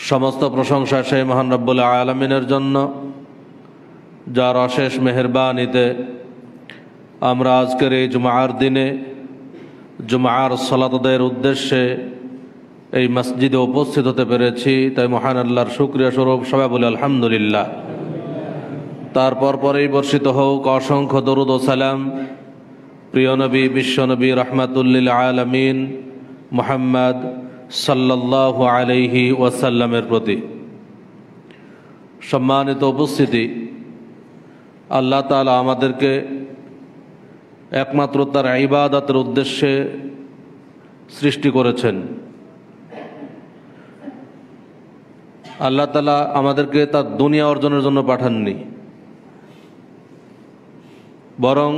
समस्त प्रशंसा সেই মহান রব্বুল আলামিনের জন্য, যার অশেষ মেহেরবানিতে আমরা আজকের এই জুমার দিনে জুমার সালাত আদায়ের উদ্দেশ্যে এই মসজিদে উপস্থিত হতে পেরেছি। তাই মহান আল্লাহর শুকরিয়া স্বরূপ সবাই বলি আলহামদুলিল্লাহ। তারপর পরেই বর্ষিত হোক অসংখ্য দরুদ ও সালাম প্রিয় নবী বিশ্বনবী রহমাতুল্লিল আলামিন মুহাম্মদ সাল্লাল্লাহু আলাইহি ওয়াসাল্লামের প্রতি। সম্মানিত উপস্থিতি, আল্লাহ তাআলা আমাদেরকে একমাত্র তার ইবাদতের উদ্দেশ্যে সৃষ্টি করেছেন। আল্লাহ তাআলা আমাদেরকে তার দুনিয়া অর্জনের জন্য পাঠাননি, বরং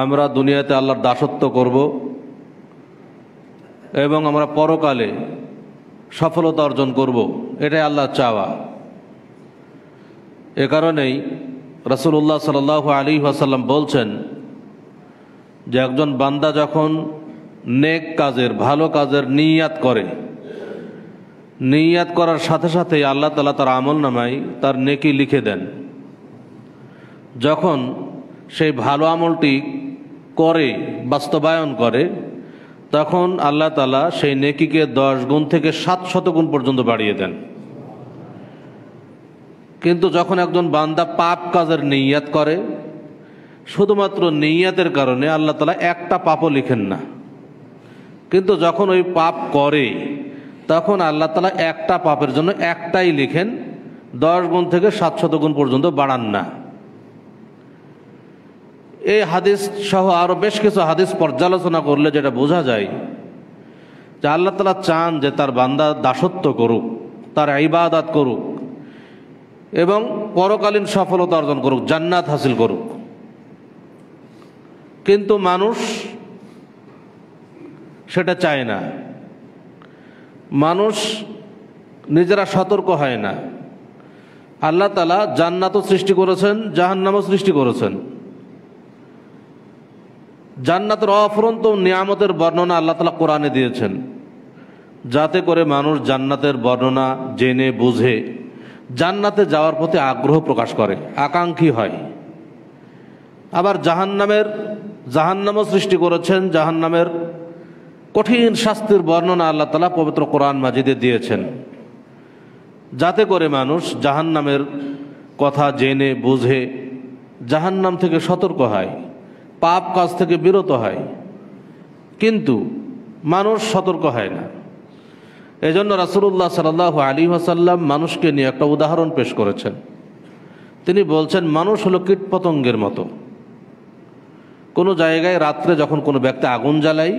আমরা দুনিয়াতে আল্লাহর দাসত্ব করব এবং আমরা পরকালে সফলতা অর্জন করব, এটাই আল্লাহর চাওয়া। এ কারণেই রাসূলুল্লাহ সাল্লাল্লাহু আলাইহি ওয়াসাল্লাম বলছেন যে একজন বান্দা যখন নেক কাজের, ভালো কাজের নিয়াত করে, নিয়াত করার সাথে সাথেই আল্লাহ তাআলা তার আমলনামায় তার নেকি লিখে দেন। যখন সেই ভালো আমলটি করে, বাস্তবায়ন করে, তখন আল্লাহ তাআলা সেই নেকিকে 10 গুণ থেকে 700 গুণ পর্যন্ত বাড়িয়ে দেন। কিন্তু যখন একজন বান্দা পাপ কাজের নিয়াত করে, শুধুমাত্র নিয়াতের কারণে আল্লাহ তাআলা একটা পাপও লিখেন না। কিন্তু যখন ওই পাপ করে, তখন আল্লাহ তাআলা একটা পাপের জন্য একটাই লিখেন, 10 গুণ থেকে 700 গুণ পর্যন্ত বাড়ান না। এই হাদিস সহ আরও বেশ কিছু হাদিস পর্যালোচনা করলে যেটা বোঝা যায় যে আল্লাহ তাআলা চান যে তার বান্দা দাসত্ব করুক, তার ইবাদত করুক এবং পরকালীন সফলতা অর্জন করুক, জান্নাত হাসিল করুক। কিন্তু মানুষ সেটা চায় না। মানুষ নিজেরা সতর্ক হয় না। আল্লাহ তাআলা জান্নাতও সৃষ্টি করেছেন, জাহান্নামও সৃষ্টি করেছেন। জান্নাতের অফুরন্ত নিয়ামতের বর্ণনা আল্লাহ তাআলা কোরআনে দিয়েছেন, যাতে করে মানুষ জান্নাতের বর্ণনা জেনে বুঝে জান্নাতে যাওয়ার প্রতি আগ্রহ প্রকাশ করে, আকাঙ্ক্ষী হয়। আবার জাহান্নামও সৃষ্টি করেছেন, জাহান্নামের কঠিন শাস্তির বর্ণনা আল্লাহ তাআলা পবিত্র কোরআন মাজিদে দিয়েছেন, যাতে করে মানুষ জাহান্নামের কথা জেনে বুঝে জাহান্নাম থেকে সতর্ক হয়, পাপ কাজ থেকে বিরত হয়। কিন্তু মানুষ সতর্ক হয় না। এজন্য রাসূলুল্লাহ সাল্লাল্লাহু আলাইহি ওয়াসাল্লাম মানুষকে নিয়ে একটা উদাহরণ পেশ করেছেন। তিনি বলছেন, মানুষ হলো কীটপতঙ্গের মতো। কোনো জায়গায় রাত্রে যখন কোনো ব্যক্তি আগুন জ্বালায়,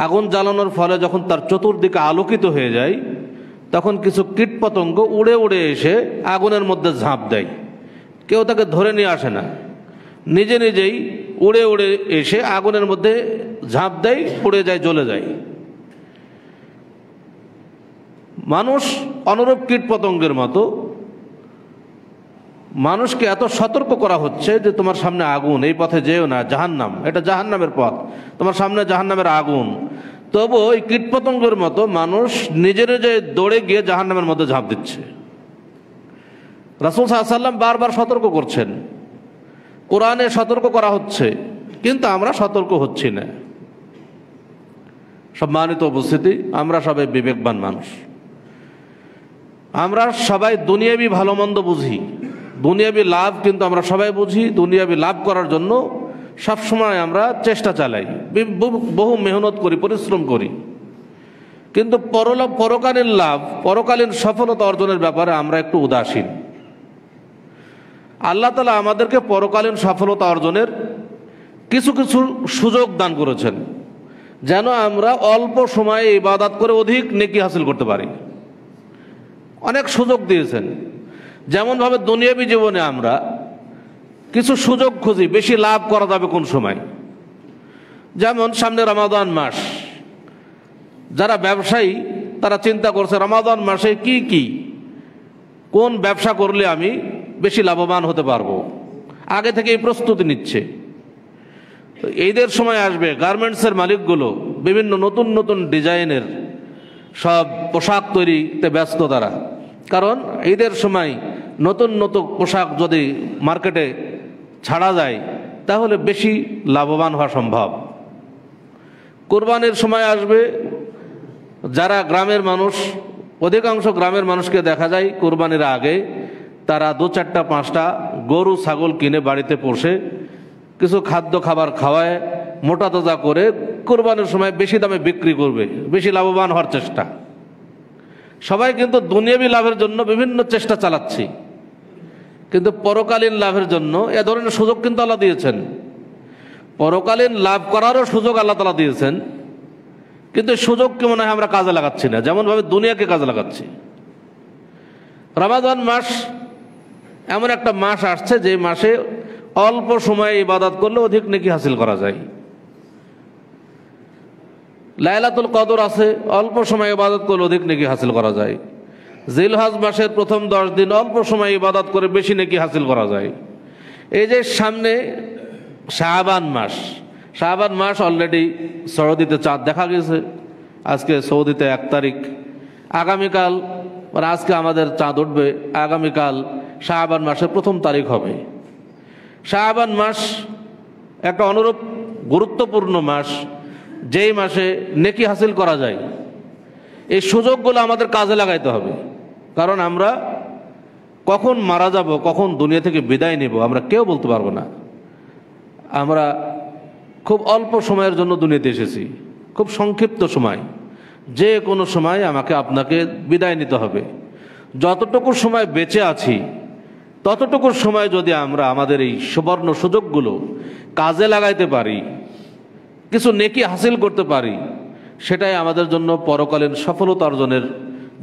আগুন জ্বালানোর ফলে যখন তার চতুর্দিকে আলোকিত হয়ে যায়, তখন কিছু কীটপতঙ্গ উড়ে উড়ে এসে আগুনের মধ্যে ঝাঁপ দেয়। কেউ তাকে ধরে নিয়ে আসে না, নিজে নিজেই উড়ে উড়ে এসে আগুনের মধ্যে ঝাঁপ দেয়, পুড়ে যায়, জ্বলে যায়। মানুষ অনুরূপ কীটপতঙ্গের মতো। মানুষকে এত সতর্ক করা হচ্ছে যে তোমার সামনে আগুন, এই পথে যেও না, জাহান্নাম, এটা জাহান্নামের পথ, তোমার সামনে জাহান্নামের আগুন। তবু ওই কীটপতঙ্গের মতো মানুষ নিজের যে দৌড়ে গিয়ে জাহান্নামের মধ্যে ঝাঁপ দিচ্ছে। রাসূল সাল্লাল্লাহু আলাইহি ওয়াসাল্লাম বারবার সতর্ক করছেন, কোরআনে সতর্ক করা হচ্ছে, কিন্তু আমরা সতর্ক হচ্ছি না। সম্মানিত উপস্থিতি, আমরা সবাই বিবেকবান মানুষ। আমরা সবাই দুনিয়াবি ভালো মন্দ বুঝি, দুনিয়াবি লাভ কিন্তু আমরা সবাই বুঝি। দুনিয়াবি লাভ করার জন্য সবসময় আমরা চেষ্টা চালাই, বহু মেহনত করি, পরিশ্রম করি। কিন্তু পরকালীন লাভ, পরকালীন সফলতা অর্জনের ব্যাপারে আমরা একটু উদাসীন। আল্লাহ তাআলা আমাদেরকে পরকালীন সফলতা অর্জনের কিছু কিছু সুযোগ দান করেছেন, যেন আমরা অল্প সময়ে ইবাদত করে অধিক নেকি হাসিল করতে পারি। অনেক সুযোগ দিয়েছেন। যেমনভাবে দুনিয়াবী জীবনে আমরা কিছু সুযোগ খুঁজি, বেশি লাভ করা যাবে কোন সময়। যেমন সামনে রমাদান মাস, যারা ব্যবসায়ী তারা চিন্তা করছে রমাদান মাসে কোন ব্যবসা করলে আমি বেশি লাভবান হতে পারবো, আগে থেকেই প্রস্তুতি নিচ্ছে। ঈদের সময় আসবে, গার্মেন্টসের মালিকগুলো বিভিন্ন নতুন নতুন ডিজাইনের সব পোশাক তৈরিতে ব্যস্ত তারা। কারণ ঈদের সময় নতুন নতুন পোশাক যদি মার্কেটে ছাড়া যায় তাহলে বেশি লাভবান হওয়া সম্ভব। কোরবানির সময় আসবে, যারা গ্রামের মানুষ, অধিকাংশ গ্রামের মানুষকে দেখা যায় কোরবানির আগে তারা 2-4-5টা গরু ছাগল কিনে বাড়িতে পোষে, কিছু খাদ্য খাবার খাওয়ায়, মোটা তাজা করে কোরবানির সময় বেশি দামে বিক্রি করবে, বেশি লাভবান হওয়ার চেষ্টা। সবাই কিন্তু দুনিয়াবি লাভের জন্য বিভিন্ন চেষ্টা চালাচ্ছি, কিন্তু পরকালীন লাভের জন্য এ ধরনের সুযোগ কিন্তু আল্লাহ দিয়েছেন। পরকালীন লাভ করারও সুযোগ আল্লাহ তাআলা দিয়েছেন, কিন্তু সুযোগকে মনে হয় আমরা কাজে লাগাচ্ছি না, যেমনভাবে দুনিয়াকে কাজে লাগাচ্ছি। রমাদান মাস এমন একটা মাস আসছে যে মাসে অল্প সময়ে ইবাদত করলে অধিক নেকি হাসিল করা যায়। লাইলাতুল কদর আছে, অল্প সময়ে ইবাদত করলে অধিক নেকি হাসিল করা যায়। জিলহজ মাসের প্রথম 10 দিন অল্প সময়ে ইবাদত করে বেশি নেকি হাসিল করা যায়। এই যে সামনে শাবান মাস, শাবান মাস অলরেডি সৌদিতে চাঁদ দেখা গেছে, আজকে সৌদিতে 1 তারিখ, আগামীকাল মানে আজকে আমাদের চাঁদ উঠবে, আগামীকাল শাবান মাসের প্রথম তারিখ হবে। শাবান মাস একটা অনুরূপ গুরুত্বপূর্ণ মাস, যেই মাসে নেকি হাসিল করা যায়। এই সুযোগগুলো আমাদের কাজে লাগাইতে হবে, কারণ আমরা কখন মারা যাব, কখন দুনিয়া থেকে বিদায় নেব আমরা কেউ বলতে পারবো না। আমরা খুব অল্প সময়ের জন্য দুনিয়াতে এসেছি, খুব সংক্ষিপ্ত সময়, যে কোনো সময় আমাকে আপনাকে বিদায় নিতে হবে। যতটুকু সময় বেঁচে আছি ততটুকু সময় যদি আমরা আমাদের এই সুবর্ণ সুযোগগুলো কাজে লাগাইতে পারি, কিছু নেকি হাসিল করতে পারি, সেটাই আমাদের জন্য পরকালীন সফলতা অর্জনের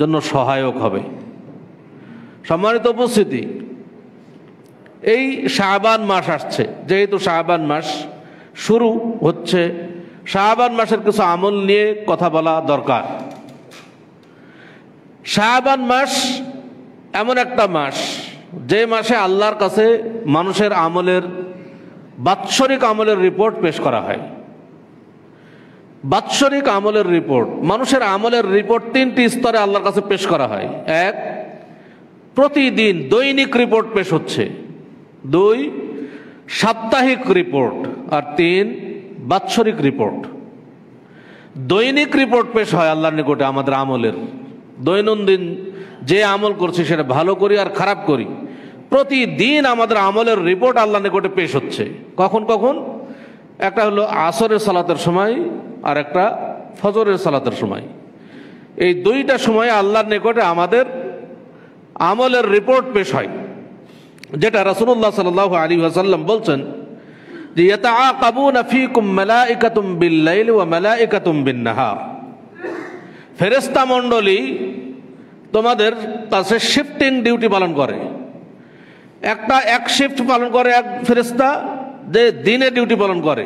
জন্য সহায়ক হবে। সম্মানিত উপস্থিতি, এই শাবান মাস আসছে, যেহেতু শাবান মাস শুরু হচ্ছে, শাবান মাসের কিছু আমল নিয়ে কথা বলা দরকার। শাবান মাস এমন একটা মাস যে মাসে আল্লাহর কাছে মানুষের আমলের, বাৎসরিক আমলের রিপোর্ট পেশ করা হয়। বাৎসরিক আমলের রিপোর্ট, মানুষের আমলের রিপোর্ট 3টি স্তরে আল্লাহর কাছে পেশ করা হয়। 1, প্রতিদিন দৈনিক রিপোর্ট পেশ হচ্ছে। 2, সাপ্তাহিক রিপোর্ট। আর 3, বাৎসরিক রিপোর্ট। দৈনিক রিপোর্ট পেশ হয় আল্লাহর নিকটে আমাদের আমলের, দৈনন্দিন যে আমল করছি সেটা ভালো করি আর খারাপ করি, প্রতিদিন আমাদের আমলের রিপোর্ট আল্লাহর নিকটে পেশ হচ্ছে। কখন কখন? একটা হলো আসরের সালাতের সময়, আর একটা ফজরের সালাতের সময়। এই 2টা সময়ে আল্লাহর নিকটে আমাদের আমলের রিপোর্ট পেশ হয়, যেটা রাসূলুল্লাহ সাল্লাল্লাহু আলাইহি ওয়াসাল্লাম বলছেন যে ইয়াতাআকাবুনা ফীকুম মালাইকাতুম বিল-লাইলি ওয়া মালাইকাতুম বিন-নাহার। ফেরেশতা মণ্ডলী তোমাদের কাছে শিফটিং ডিউটি পালন করে। এক শিফট পালন করে এক ফেরেশতা, যে দিনে ডিউটি পালন করে,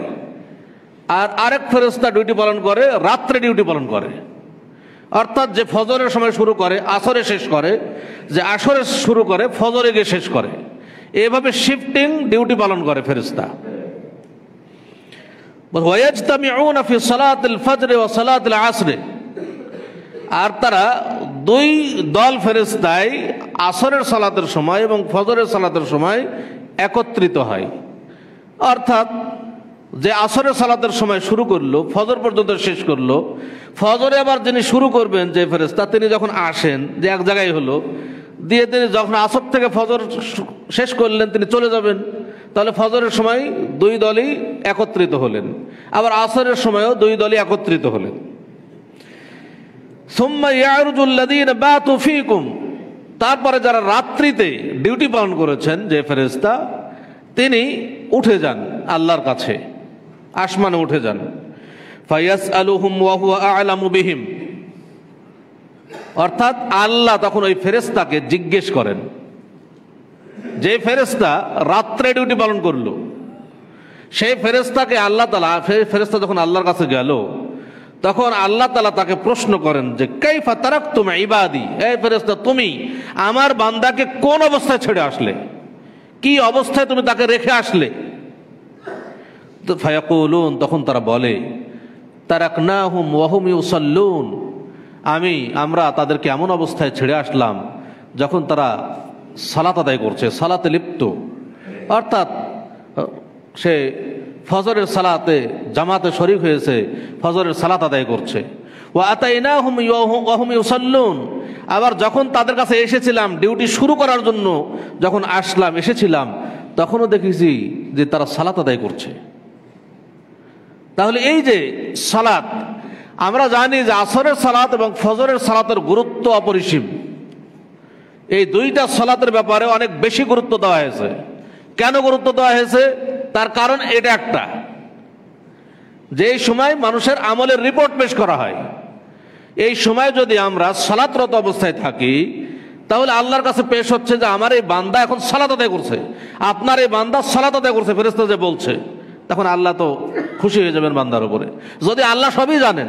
আর আরেক ফেরেশতা ডিউটি পালন করে রাত্রে ডিউটি পালন করে। অর্থাৎ যে ফজরের সময় শুরু করে আসরে শেষ করে, যে আসরে শুরু করে ফজরে গিয়ে শেষ করে, এভাবে শিফটিং ডিউটি পালন করে ফেরেশতা। ওয়ায়াজতামিউনা ফি সালাতিল ফজর ওয়া সালাতিল আসর। আর তারা 2 দল ফেরেশতায় আসরের সালাতের সময় এবং ফজরের সালাতের সময় একত্রিত হয়। অর্থাৎ যে আসরের সালাতের সময় শুরু করলো, ফজর পর্যন্ত শেষ করলো, ফজরে আবার যিনি শুরু করবেন যে ফেরেশতা, তিনি যখন আসেন, যে এক জায়গায় হলো দিয়ে তিনি যখন আসর থেকে ফজর শেষ করলেন তিনি চলে যাবেন, তাহলে ফজরের সময় 2 দলই একত্রিত হলেন, আবার আসরের সময়ও 2 দলই একত্রিত হলেন। সুম্মা ইয়ারুজুল লাযীনা বাতু ফীকুম। তারপরে যারা রাত্রিতে ডিউটি পালন করেছেন যে ফেরেশতা, তিনি উঠে যান আল্লাহর কাছে, আসমানে উঠে যান। ফায়াসআলুহুম ওয়া হুয়া আ'লামু বিহিম। অর্থাৎ আল্লাহ তখন ওই ফেরেশতাকে জিজ্ঞেস করেন, যে ফেরেশতা রাত্রে ডিউটি পালন করলো, সেই ফেরেশতাকে আল্লাহ তাআলা, ফেরেশতা যখন আল্লাহর কাছে গেল, তখন আল্লাহ তাআলা তাকে প্রশ্ন করেন যে কাইফা তারাকতুম ইবাদি, এই ফেরেশতা তুমি আমার বান্দাকে কোন অবস্থায় ছেড়ে আসলে, কি অবস্থায় তুমি তাকে রেখে আসলে? তো ফায়াকুলুন, তখন তারা বলে তারাকনাহুম ওয়া হুম ইউসাল্লুন, আমরা তাদেরকে এমন অবস্থায় ছেড়ে আসলাম যখন তারা সালাত আদায় করছে, সালাতে লিপ্ত, অর্থাৎ সে ফজরের সালাতে জামাতে শরীক হয়েছে, ফজরের সালাত আদায় করছে। ওয়া আতাইনাহুম ওয়া হুম ইউসাল্লুন, আবার যখন তাদের কাছে এসেছিলাম ডিউটি শুরু করার জন্য, যখন এসেছিলাম তখনও দেখেছি যে তারা সালাত আদায় করছে। তাহলে এই যে সালাত, আমরা জানি যে আসরের সালাত এবং ফজরের সালাতের গুরুত্ব অপরিসীম। এই দুইটা সালাতের ব্যাপারে অনেক বেশি গুরুত্ব দেওয়া হয়েছে। কেন গুরুত্ব দেওয়া হয়েছে? তার কারণ এটা একটা, যে সময় মানুষের আমলের রিপোর্ট পেশ করা হয়, এই সময় যদি আমরা সালাতরত অবস্থায় থাকি তাহলে আল্লাহর কাছে পেশ হচ্ছে যে আমার এই বান্দা এখন সালাত আদায় করছে, আপনার এই বান্দা সালাত আদায় করছে, ফেরেশতা যে বলছে, তখন আল্লাহ তো খুশি হয়ে যাবেন বান্দার উপরে। যদি আল্লাহ সবই জানেন,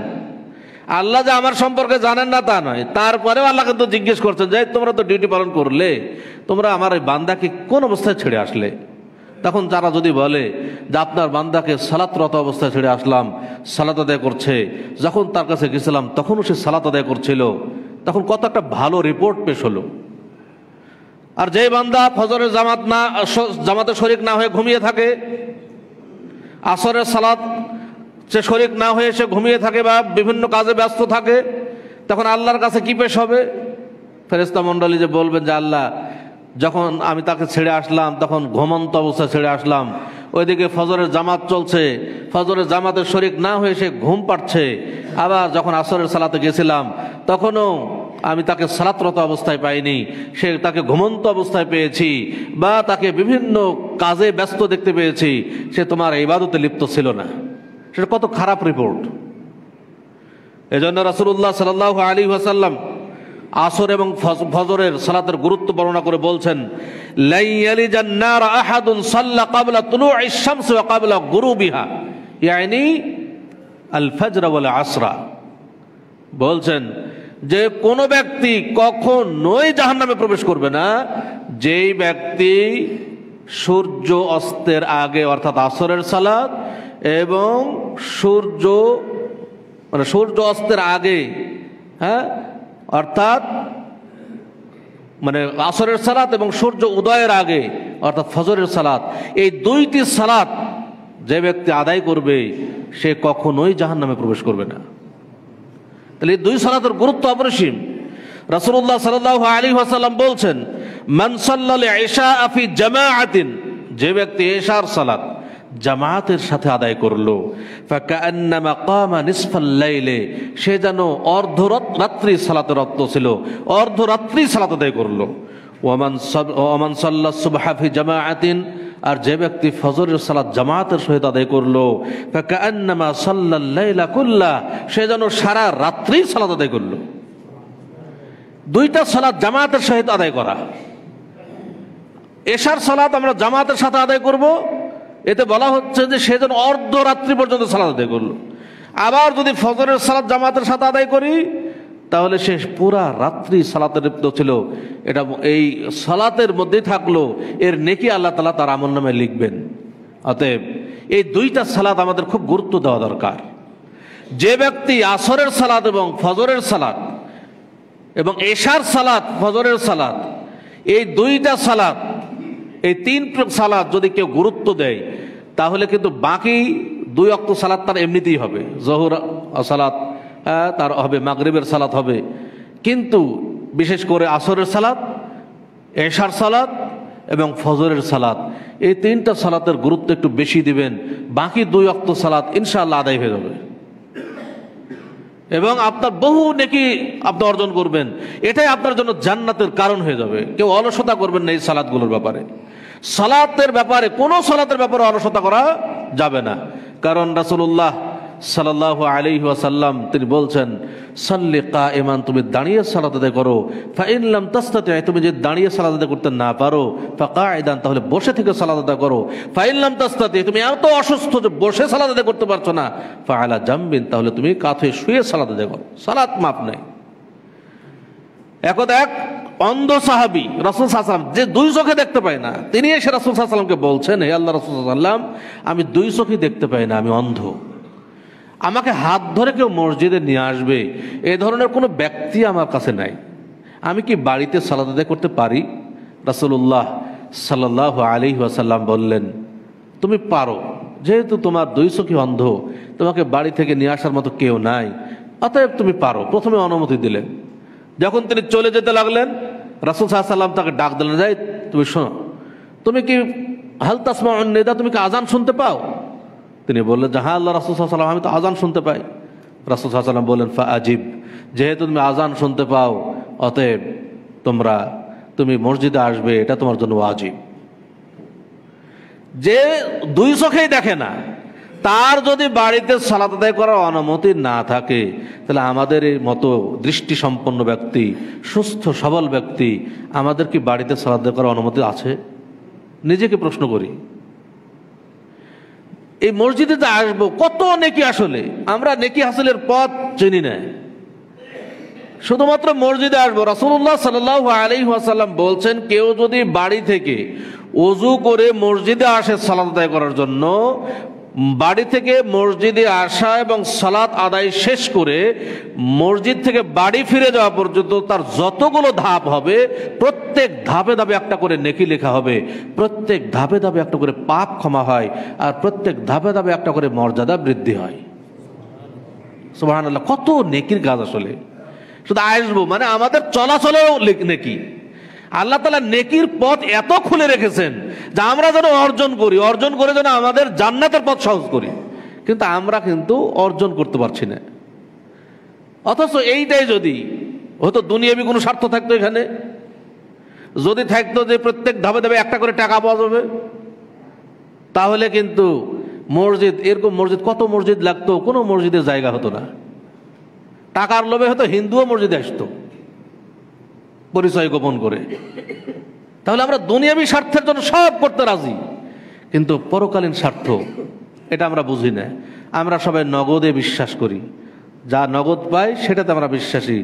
আল্লাহ যে আমার সম্পর্কে জানেন না তা নয়, তারপরেও আল্লাহ কিন্তু জিজ্ঞেস করছেন যে তোমরা তো ডিউটি পালন করলে, তোমরা আমার এই বান্দাকে কোন অবস্থায় ছেড়ে আসলে? তখন যারা যদি বলে যে আপনার বান্দাকে সালাতরত অবস্থায় ছেড়ে আসলাম, সালাত আদায় করছে, যখন তার কাছে গেছিলাম তখনও সে সালাত আদায় করছিল, তখন কত একটা ভালো রিপোর্ট পেশ হলো। আর যে বান্দা ফজরের জামাতে শরীক না হয়ে ঘুমিয়ে থাকে, আসরের সালাত সে শরীক না হয়ে সে ঘুমিয়ে থাকে বা বিভিন্ন কাজে ব্যস্ত থাকে, তখন আল্লাহর কাছে কি পেশ হবে? ফেরেশতা মণ্ডলী যে বলবেন যে আল্লাহ, যখন আমি তাকে ছেড়ে আসলাম তখন ঘুমন্ত অবস্থায় ছেড়ে আসলাম, ওইদিকে ফজরের জামাত চলছে, ফজরের জামাতের শরীক না হয়ে সে ঘুম পাচ্ছে, আবার যখন আসরের সালাতে গেছিলাম তখনও আমি তাকে সালাতরত অবস্থায় পাইনি, তাকে ঘুমন্ত অবস্থায় পেয়েছি, বা তাকে বিভিন্ন কাজে ব্যস্ত দেখতে পেয়েছি, সে তোমার ইবাদতে লিপ্ত ছিল না। সেটা কত খারাপ রিপোর্ট। এজন্য রাসূলুল্লাহ সাল্লাল্লাহু আলাইহি ওয়াসাল্লাম আসর এবং ফজরের সালাতের গুরুত্ব বর্ণনা করে বলছেন, লা ইয়ালিজান নার আহাদুন সাল্লা ক্বাবলা তুলুইশ শামস ওয়া ক্বাবলা গুরুবিহা, ইয়ানি আল ফজর ওয়াল আসরা। বলছেন যে কোন ব্যক্তি কখনোই জাহান্নামে প্রবেশ করবে না যেই ব্যক্তি সূর্য অস্তের আগে, অর্থাৎ আসরের সালাত এবং সূর্য অস্তের আগে, অর্থাৎ আসরের সালাত এবং সূর্য উদয়ের আগে অর্থাৎ ফজরের সালাত, এই দুইটি সালাত যে ব্যক্তি আদায় করবে সে কখনোই জাহান্নামে প্রবেশ করবে না। তাহলে এই দুই সালাতের গুরুত্ব অপরিসীম। রাসূলুল্লাহ সাল্লাল্লাহু আলাইহি ওয়াসাল্লাম বলছেন, মান সাল্লাল ইশা ফি জামাআতিন, যে ব্যক্তি ইশার সালাত জামাতের সাথে আদায় করলো, ফাকান্নামা কামা নিসফাল লাইলে, সে যেন অর্ধরাত্রি সালাতে রত ছিল, অর্ধরাত্রি সালাত আদায় করলো। ওয়ামান সাল্লাস সুবহা ফি জামাআতিন, আর যে ব্যক্তি ফজরের সালাত জামাতের সহিত আদায় করলো, ফাকান্নামা সাল্লাল লাইলা কুল্লা, সে যেন সারা রাত্রি সালাত আদায় করলো। দুইটা সালাত জামাতের সহিত আদায় করা। এশার সালাত আমরা জামাতের সাথে আদায় করব, এতে বলা হচ্ছে যে সে যেন অর্ধরাত্রি পর্যন্ত সালাত আদায় করলো। আবার যদি ফজরের সালাত জামাতের সাথে আদায় করি তাহলে সে পুরা রাত্রি সালাতে লিপ্ত ছিল, এটা এই সালাতের মধ্যেই থাকলো, এর নেকি আল্লাহ তাআলা তার আমলনামে লিখবেন। অতএব এই দুইটা সালাত আমাদের খুব গুরুত্ব দেওয়া দরকার। যে ব্যক্তি আসরের সালাত এবং ফজরের সালাত এবং এশার সালাত, ফজরের সালাত, এই দুইটা সালাত, এই তিন সালাত যদি কেউ গুরুত্ব দেয় তাহলে কিন্তু বাকি দুই ওয়াক্ত সালাত তার এমনিতেই হবে। জোহর সালাত তার হবে, মাগরিবের সালাত হবে, কিন্তু বিশেষ করে আসরের সালাত, এশার সালাত এবং ফজরের সালাত, এই তিনটা সালাতের গুরুত্ব একটু বেশি দিবেন, বাকি দুই ওয়াক্ত সালাত ইনশাআল্লাহ আদায় হয়ে যাবে এবং আপনার বহু নেকি আপনি অর্জন করবেন। এটাই আপনার জন্য জান্নাতের কারণ হয়ে যাবে। কেউ অলসতা করবেন না এই সালাতগুলোর ব্যাপারে। সালাতের ব্যাপারে, কোনো সালাতের ব্যাপারে অলসতা করা যাবে না, কারণ রাসূলুল্লাহ সাল্লাল্লাহু আলাইহি ওয়াসাল্লাম তিনি বলছেন, সাল্লি কাইমান, তুমি দাঁড়িয়ে সালাত আদায় করো, ফাইন লাম তাস্তাতি, তুমি যদি দাঁড়িয়ে সালাত আদায় করতে না পারো, ফাকাইদান, তাহলে বসে থেকে সালাত আদায় করো, ফাইন লাম তাস্তাতি, তুমি এত অসুস্থ যে বসে সালাত আদায় করতে পারছো না, ফাআলা জামবিন, তাহলে তুমি কাত হয়ে শুয়ে সালাত আদায় করো। সালাত মাপ নেই। একদা এক অন্ধ সাহাবী রাসূল সাল্লাল্লাহু আলাইহি ওয়াসাল্লাম, যে দুই চোখে দেখতে পায় না, তিনি এসে রাসূল সাল্লাল্লাহু আলাইহি ওয়াসাল্লামকে বলছেন, হে আল্লাহ রাসূল সাল্লাল্লাহু আলাইহি ওয়াসাল্লাম, আমি দুই চোখে দেখতে পাই না, আমি অন্ধ, আমাকে হাত ধরে কেউ মসজিদে নিয়ে আসবে, এ ধরনের কোনো ব্যক্তি আমার কাছে নাই। আমি কি বাড়িতে সালাত আদায় করতে পারি? রাসূলুল্লাহ সাল্লাল্লাহু আলাইহি ওয়াসাল্লাম বললেন, তুমি পারো, যেহেতু তোমার দুই চোখই অন্ধ, তোমাকে বাড়ি থেকে নিয়ে আসার মতো কেউ নাই, অতএব তুমি পারো। প্রথমে অনুমতি দিলেন। যখন তিনি চলে যেতে লাগলেন, রাসূল সাল্লাল্লাহু আলাইহি ওয়াসাল্লাম তাকে ডাক দিলেন, যাই তুমি শোনো, তুমি কি হাল তাসমাউন নিদা, তুমি কি আজান শুনতে পাও? তিনি বললেন যে হ্যাঁ আল্লাহ রাসূল সাল্লাল্লাহু আলাইহি ওয়াসাল্লাম, আমি তো আজান শুনতে পাই। রাসূল সাল্লাল্লাহু আলাইহি ওয়াসাল্লাম বললেন, ফাআজিব, যেহেতু তুমি আজান শুনতে পাও, অতএব তুমি মসজিদে আসবে, এটা তোমার জন্য ওয়াজিব। যে দুই চোখেই দেখে না, তার যদি বাড়িতে সালাত আদায় করার অনুমতি না থাকে, তাহলে আমাদের এই মতো দৃষ্টি সম্পন্ন ব্যক্তি, সুস্থ সবল ব্যক্তি, আমাদের কি বাড়িতে সালাত আদায় করার অনুমতি আছে? নিজেকে প্রশ্ন করি। এই মসজিদে যে আসবো, কত নেকি, আসলে আমরা নেকি হাসিলের পথ চিনি না। শুধুমাত্র মসজিদে আসবো। রাসূলুল্লাহ সাল্লাল্লাহু আলাইহি ওয়াসাল্লাম বলছেন, কেউ যদি বাড়ি থেকে ওযু করে মসজিদে আসে সালাত আদায় করার জন্য, বাড়ি থেকে মসজিদে আসা এবং সালাত আদায় শেষ করে মসজিদ থেকে বাড়ি ফিরে যাওয়া পর্যন্ত তার যতগুলো ধাপ হবে, প্রত্যেক ধাপে ধাপে একটা করে নেকি লেখা হবে, প্রত্যেক ধাপে ধাপে একটা করে পাপ ক্ষমা হয়, আর প্রত্যেক ধাপে ধাপে একটা করে মর্যাদা বৃদ্ধি হয়। সুবহানাল্লাহ, কত নেকির কাজ আসলে। শুধু আসবো মানে আমাদের চলাচলেও নেকি। আল্লাহ তাআলা নেকির পথ এত খুলে রেখেছেন যে আমরা যেন অর্জন করে যেন আমাদের জান্নাতের পথ সহজ করি, কিন্তু আমরা কিন্তু অর্জন করতে পারছি না। অথচ এইটাই যদি হয়তো দুনিয়াবি কোনো স্বার্থ থাকতো, এখানে যদি থাকতো যে প্রত্যেক ধাপে ধাপে একটা করে টাকা পাওয়া যাবে, তাহলে কিন্তু মসজিদ, এরকম মসজিদ কত মসজিদ লাগতো, কোনো মসজিদের জায়গা হতো না। টাকার লোভে হয়তো হিন্দুও মসজিদে আসতো পরিচয় গোপন করে। তাহলে আমরা দুনিয়াবি স্বার্থের জন্য সব করতে রাজি, কিন্তু পরকালীন স্বার্থ এটা আমরা বুঝি না। আমরা সবাই নগদে বিশ্বাস করি, যা নগদ পাই সেটাতে আমরা বিশ্বাসী,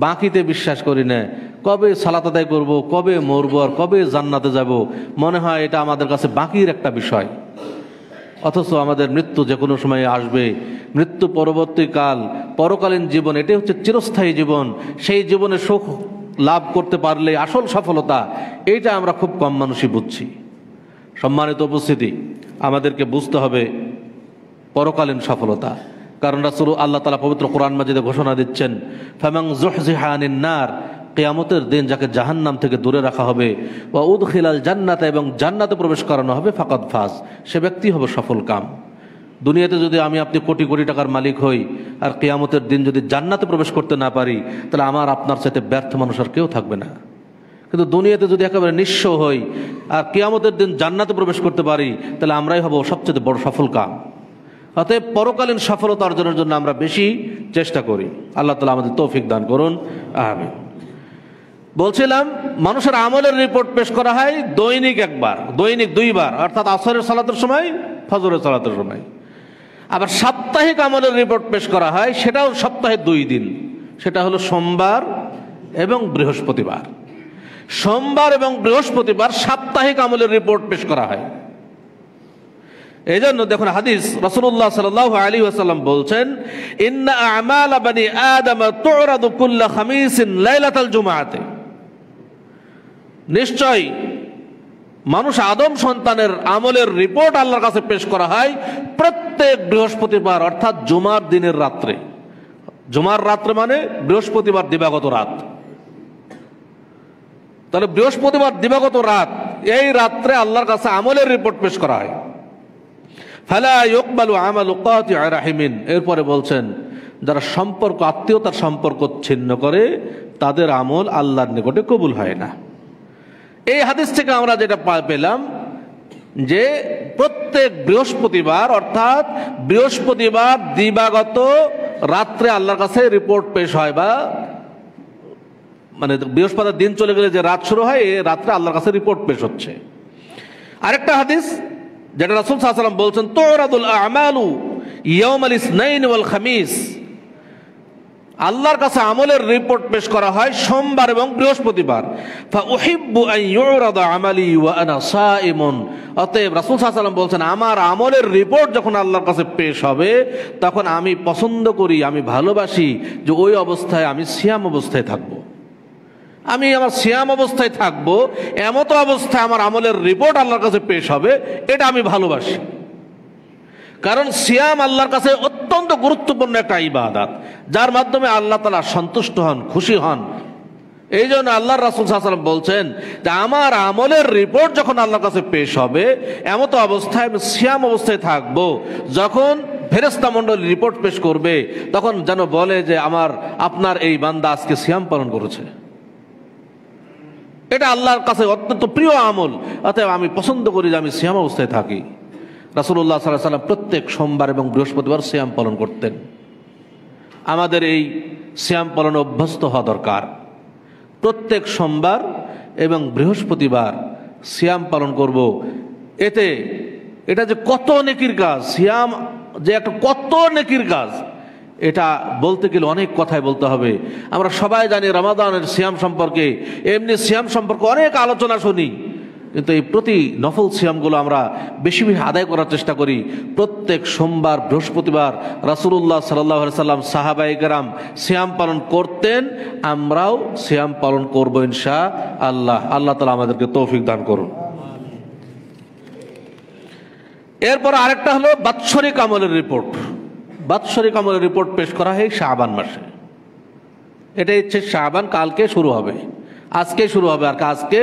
বাকিতে বিশ্বাস করি না। কবে সালাত আদায় করব, কবে মরবো, আর কবে জান্নাতে যাব, মনে হয় এটা আমাদের কাছে বাকির একটা বিষয়। অথচ আমাদের মৃত্যু যে কোনো সময় আসবে। মৃত্যু পরবর্তীকাল, পরকালীন জীবন, এটাই হচ্ছে চিরস্থায়ী জীবন। সেই জীবনে সুখ লাভ করতে পারলে আসল সফলতা, এইটা আমরা খুব কম মানুষই বুঝছি। সম্মানিত উপস্থিতি, আমাদেরকে বুঝতে হবে পরকালীন সফলতা। কারণ রাসূল আল্লাহ তাআলা পবিত্র কোরআন মাজিদে ঘোষণা দিচ্ছেন, ফামান যুহজিহা আনিন নার, কিয়ামতের দিন যাকে জাহান্নাম থেকে দূরে রাখা হবে, ওয়া উদখিলাল জান্নাতা, এবং জান্নাতে প্রবেশ করানো হবে, ফাকাদ ফাজ, সে ব্যক্তি হবে সফল কাম। দুনিয়াতে যদি আমি আপনি কোটি কোটি টাকার মালিক হই, আর কিয়ামতের দিন যদি জান্নাতে প্রবেশ করতে না পারি, তাহলে আমার আপনার সাথে ব্যর্থ মানুষ আর কেউ থাকবে না। কিন্তু দুনিয়াতে যদি একেবারে নিঃস্ব হই আর কিয়ামতের দিন জান্নাতে প্রবেশ করতে পারি, তাহলে আমরাই হব সবচেয়ে বড় সফল কাম। অতএব পরকালীন সফলতা অর্জনের জন্য আমরা বেশি চেষ্টা করি। আল্লাহ তাআলা আমাদের তৌফিক দান করুন, আমিন। বলছিলাম, মানুষের আমলের রিপোর্ট পেশ করা হয় দৈনিক একবার, দৈনিক দুইবার, অর্থাৎ আসরের সালাতের সময়, ফজরের সালাতের সময়। আবার সাপ্তাহিক আমলের রিপোর্ট পেশ করা হয়, সেটাও সপ্তাহে 2 দিন, সেটা হলো সোমবার এবং বৃহস্পতিবার। সোমবার এবং বৃহস্পতিবার সাপ্তাহিক আমলের রিপোর্ট পেশ করা হয়। এই জন্য দেখুন হাদিস, রাসূলুল্লাহ সাল্লাল্লাহু আলাইহি ওয়াসাল্লাম বলছেন, ইন্না আমালা বানি আদম তুরাদু কুল্লা খামিসিন লাইলাতাল জুমআতে, নিশ্চয় মানুষ আদম সন্তানের আমলের রিপোর্ট আল্লাহর কাছে পেশ করা হয় প্রত্যেক বৃহস্পতিবার, অর্থাৎ জুমার দিনের রাত্রে। জুমার রাত্রে মানে বৃহস্পতিবার দিবাগত রাত। তাহলে বৃহস্পতিবার দিবাগত রাত, এই রাত্রে আল্লাহর কাছে আমলের রিপোর্ট পেশ করা হয়। ফালা ইউকবালু আমালু কাতিউ রাহিমিন, এরপরে বলছেন, যারা সম্পর্ক, আত্মীয়তার সম্পর্ক ছিন্ন করে, তাদের আমল আল্লাহর নিকটে কবুল হয় না। এই হাদিস থেকে আমরা যেটা পেলাম যে প্রত্যেক বৃহস্পতিবার, অর্থাৎ বৃহস্পতিবার দিবাগত রাত্রে আল্লাহর কাছে রিপোর্ট পেশ হয়, বা মানে বৃহস্পতিবার দিন চলে গেলে যে রাত শুরু হয়, এই রাত্রে আল্লাহর কাছে রিপোর্ট পেশ হচ্ছে। আরেকটা হাদিস যেটা রাসূল সাল্লাল্লাহু আলাইহি ওয়াসাল্লাম বলছেন, তুরাদুল আমালু ইয়াউমাল ইসনাইন ওয়াল খামিস, আল্লাহর কাছে আমলের রিপোর্ট পেশ করা হয় সোমবার এবং বৃহস্পতিবার। ফাউহিব্বু আন ইউরাদা আমালি ওয়া আনা সাইমুন। অতএব রাসূল সাল্লাল্লাহু আলাইহি ওয়াসাল্লাম বলছেন, আমার আমলের রিপোর্ট যখন আল্লাহর কাছে পেশ হবে তখন আমি পছন্দ করি, আমি ভালোবাসি যে ওই অবস্থায় আমি সিয়াম অবস্থায় থাকবো। আমি আমার সিয়াম অবস্থায় থাকবো, এমত অবস্থায় আমার আমলের রিপোর্ট আল্লাহর কাছে পেশ হবে, এটা আমি ভালোবাসি। কারণ সিয়াম আল্লাহর কাছে অত্যন্ত গুরুত্বপূর্ণ একটা ইবাদত, যার মাধ্যমে আল্লাহ তাআলা সন্তুষ্ট হন, খুশি হন। এই জন্য আল্লাহর রাসূল সাল্লাল্লাহু আলাইহি ওয়াসাল্লাম বলছেন যে আমার আমলের রিপোর্ট যখন আল্লাহর কাছে পেশ হবে এমত অবস্থায় আমি সিয়াম অবস্থায় থাকবো, যখন ফেরেশতা মণ্ডলী রিপোর্ট পেশ করবে তখন যেন বলে যে আপনার এই বান্দা আজকে সিয়াম পালন করেছে। এটা আল্লাহর কাছে অত্যন্ত প্রিয় আমল, অতএব আমি পছন্দ করি যে আমি সিয়াম অবস্থায় থাকি। রাসূলুল্লাহ সাল্লাল্লাহু আলাইহি ওয়াসাল্লাম প্রত্যেক সোমবার এবং বৃহস্পতিবার সিয়াম পালন করতেন। আমাদের এই সিয়াম পালনে অভ্যস্ত হওয়া দরকার। প্রত্যেক সোমবার এবং বৃহস্পতিবার সিয়াম পালন করব। এটা যে কত নেকির কাজ, সিয়াম যে একটা কত নেকির কাজ, এটা বলতে গেলে অনেক কথাই বলতে হবে। আমরা সবাই জানি রমাদানের সিয়াম সম্পর্কে, এমনি সিয়াম সম্পর্কে অনেক আলোচনা শুনি, কিন্তু এই প্রতি নফল সিয়ামগুলো আমরা বেশি বেশি আদায় করার চেষ্টা করি। প্রত্যেক সোমবার বৃহস্পতিবার রাসূলুল্লাহ সাল্লাল্লাহু আলাইহি ওয়াসাল্লাম, সাহাবায়ে কেরাম সিয়াম পালন করতেন, আমরাও সিয়াম পালন করব ইনশাআল্লাহ। আল্লাহ তাআলা আমাদেরকে তৌফিক দান করুন। এরপর আরেকটা হলো বাৎসরিক আমলের রিপোর্ট। বাৎসরিক আমলের রিপোর্ট পেশ করা হয় শাবান মাসে। এটা হচ্ছে শাবান, কালকে শুরু হবে, আজকে শুরু হবে। আর আজকে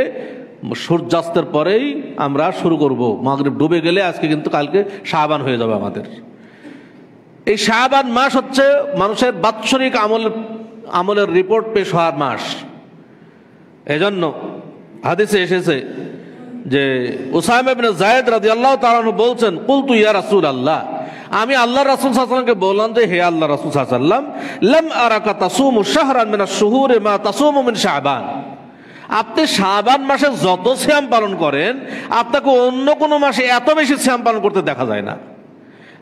সূর্যাস্তের পরেই আমরা শুরু করব, মাগরিব ডুবে গেলে আজকে কিন্তু কালকে শাবান হয়ে যাবে আমাদের। এই শাবান মাস হচ্ছে মানুষের বাৎসরিক আমলের রিপোর্ট পেশ হওয়ার মাস। এজন্য হাদিসে এসেছে যে উসামা ইবনে যায়েদ রাদিয়াল্লাহু তাআলা আনহু বলছেন, কুলতু ইয়া রাসূলুল্লাহ, আমি আল্লাহর রাসূল সাল্লাল্লাহু আলাইহি ওয়াসাল্লামকে বললাম যে হে আল্লাহর রাসূল সাল্লাল্লাহু আলাইহি ওয়াসাল্লাম, লাম আরাকা তাসুমু শাহরান মিনাশ শুহুরি মা তাসুমু মিন শাবান। আপনি শাবান মাসে যত সিয়াম পালন করেন, আপনাকে অন্য কোনো মাসে এত বেশি সিয়াম পালন করতে দেখা যায় না।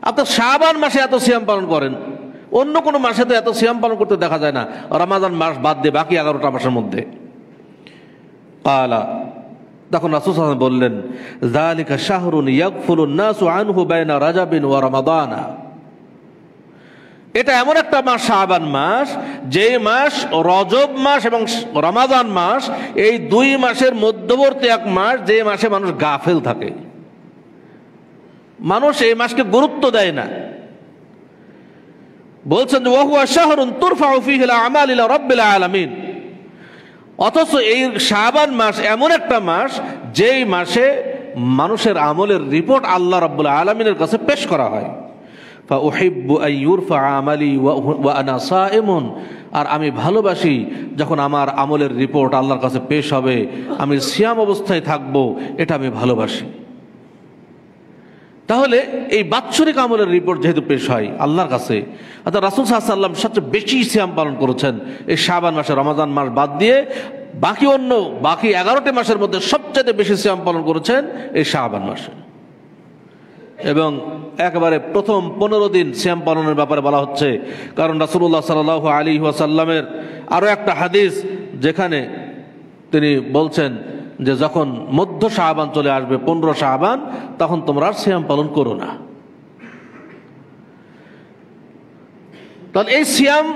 আপনি শাবান মাসে এত সিয়াম পালন করেন, অন্য কোনো মাসে তো এত সিয়াম পালন করতে দেখা যায় না, রমাদান মাস বাদ দিয়ে বাকি 11টা মাসের মধ্যে। তখন রাসূল সাল্লাল্লাহু আলাইহি ওয়াসাল্লাম বললেন, যালিকা শাহরুন ইয়াগফুলুন নাসু আনহু বাইনা রাজাবিন ওয়া রমাদানা। এটা এমন একটা মাস শাবান মাস, যে মাস রজব মাস এবং রমাদান মাস, এই দুই মাসের মধ্যবর্তী এক মাস, যে মাসে মানুষ গাফেল থাকে, মানুষ এই মাসকে গুরুত্ব দেয় না। বলছেন যে ওয়া হুয়া শাহরুন তুরফাউ ফীহি আল আমাল ইলা রাব্বিল আলামিন। অথচ এই শাবান মাস এমন একটা মাস, যেই মাসে মানুষের আমলের রিপোর্ট আল্লাহ রাব্বুল আলামিনের কাছে পেশ করা হয়। ফাউহিব্বু আন ইউরফা আমালি ওয়া আনা সাইমুন। আর আমি ভালোবাসি যখন আমার আমলের রিপোর্ট আল্লাহর কাছে পেশ হবে, আমি সিয়াম অবস্থায় থাকব, এটা আমি ভালোবাসি। তাহলে এই বাৎসরিক আমলের রিপোর্ট যেহেতু পেশ হয় আল্লাহর কাছে, অর্থাৎ রাসূল সাল্লাল্লাহু আলাইহি ওয়াসাল্লাম সবচেয়ে বেশি সিয়াম পালন করেছেন এই শাবান মাসে, রমাদান মাস বাদ দিয়ে বাকি 11টি মাসের মধ্যে সবচেয়ে বেশি সিয়াম পালন করেছেন এই শাবান মাসে। এবং একেবারে প্রথম 15 দিন সিয়াম পালনের ব্যাপারে বলা হচ্ছে, কারণ রাসূলুল্লাহ সাল্লাল্লাহু আলাইহি ওয়াসাল্লামের আরো একটা হাদিস যেখানে তিনি বলছেন যে যখন মধ্য শাবান চলে আসবে, 15 শাবান, তখন তোমরা আর সিয়াম পালন করো না। তাহলে এই সিয়াম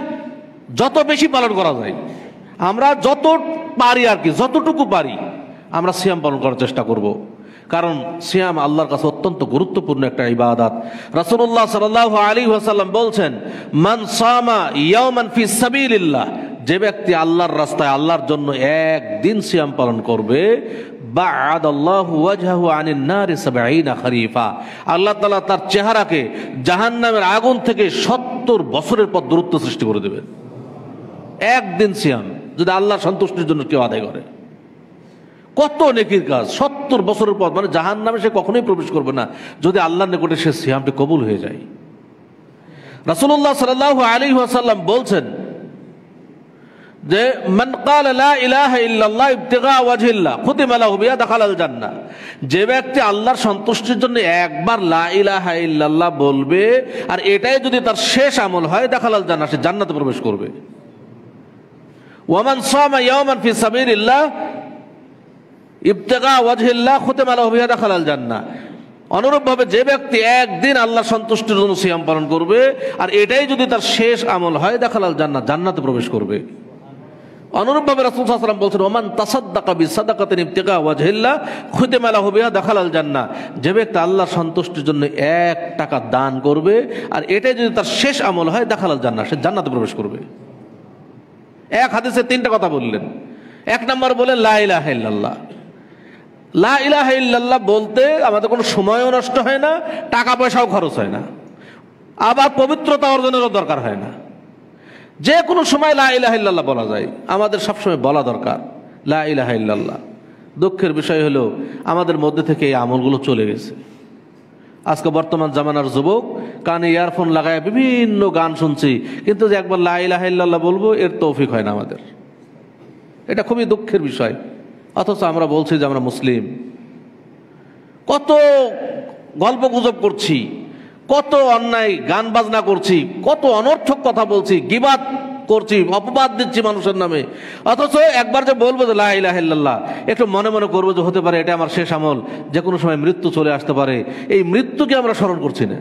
যত বেশি পালন করা যায়, আমরা যত পারি আর কি, যতটুকু পারি আমরা সিয়াম পালন করার চেষ্টা করব। কারণ সিয়াম আল্লাহর কাছে অত্যন্ত গুরুত্বপূর্ণ একটা ইবাদত। রাসূলুল্লাহ সাল্লাল্লাহু আলাইহি ওয়াসাল্লাম বলছেন, মান সামা ইয়াওমান ফি সাবিলিল্লাহ, যে ব্যক্তি আল্লাহর রাস্তায় আল্লাহর জন্য একদিন সিয়াম পালন করবে, বা'আদাল্লাহু ওয়াজহাহু আনিন নারি 70 খরিফা, আল্লাহ তাআলা তার চেহারাকে জাহান্নামের আগুন থেকে 70 বছরের পর দূরত্ব সৃষ্টি করে দেবেন। একদিন সিয়াম যদি আল্লাহর সন্তুষ্টির জন্য কেউ আদায় করে, কত নেকির কাজ। 70 বছরের পর, মানে জাহান্নামে সে কখনোই প্রবেশ করবে না যদি আল্লাহর নিকটে সে সিয়ামটি কবুল হয়ে যায়। রাসূলুল্লাহ সাল্লাল্লাহু আলাইহি ওয়াসাল্লাম বলছেন যে মান ক্বালা লা ইলাহা ইল্লাল্লাহ ইবতিগা ওয়াজহিল্লাহ খুতিমা লাহু বিহা দাখালাল জান্নাহ, যে ব্যক্তি আল্লাহর সন্তুষ্টির জন্য একবার লা ইলাহা ইল্লাল্লাহ বলবে আর এটাই যদি তার শেষ আমল হয় দাখালাল জান্নাহ, সে জান্নাতে প্রবেশ করবে। ওয়া মান সামা ইয়াওমান ফি সাবিলিল্লাহ ইবতিগা ওয়াজহিল্লাহ খুতিমা লাহু বিহা দাখালাল জান্নাহ, অনুরূপভাবে যে ব্যক্তি একদিন আল্লাহর সন্তুষ্টির জন্য সিয়াম পালন করবে আর এটাই যদি তার শেষ আমল হয় দাখালাল জান্নাহ, জান্নাতে প্রবেশ করবে। অনুরূপভাবে রাসূল সাল্লাল্লাহু আলাইহি ওয়াসাল্লাম বলছেন ওমান তাসাদ্দাকা বিসাদাকাতিন ইবতিগা ওয়াজহিল্লাহ খুতিমা লাহু বিহা দাখালাল জান্নাহ, যে ব্যক্তি আল্লাহর সন্তুষ্টির জন্য 1 টাকা দান করবে আর এটাই যদি তার শেষ আমল হয় দাখালাল জান্নাহ, সে জান্নাতে প্রবেশ করবে। এক হাদিসে 3টা কথা বললেন। 1 নম্বর বলেন লা ইলাহা ইল্লাল্লাহ। লা ইলাহা ইল্লাল্লাহ বলতে আমাদের কোনো সময়ও নষ্ট হয় না, টাকা পয়সাও খরচ হয় না, আবার পবিত্রতা অর্জনেরও দরকার হয় না। যে কোনো সময় লা ইলাহা ইল্লাল্লাহ বলা যায়, আমাদের সবসময় বলা দরকার লা ইলাহা ইল্লাল্লাহ। দুঃখের বিষয় হলো আমাদের মধ্যে থেকে এই আমলগুলো চলে গেছে। আজকে বর্তমান জামানার যুবক কানে ইয়ারফোন লাগায় বিভিন্ন গান শুনছি, কিন্তু যে একবার লা ইলাহা ইল্লাল্লাহ বলবো এর তৌফিক হয় না আমাদের। এটা খুবই দুঃখের বিষয়। অথচ আমরা বলছি যে আমরা মুসলিম। কত গল্প গুজব করছি, কত অন্যায় গান বাজনা করছি, কত অনর্থক কথা বলছি, গীবাত করছি, অপবাদ দিচ্ছি মানুষের নামে। অথচ একবার যে বলবো যে লা ইলাহা ইল্লাল্লাহ, একটু মনে মনে করবো যে হতে পারে এটা আমার শেষ আমল, যে কোনো সময় মৃত্যু চলে আসতে পারে, এই মৃত্যুকে আমরা স্মরণ করছি না।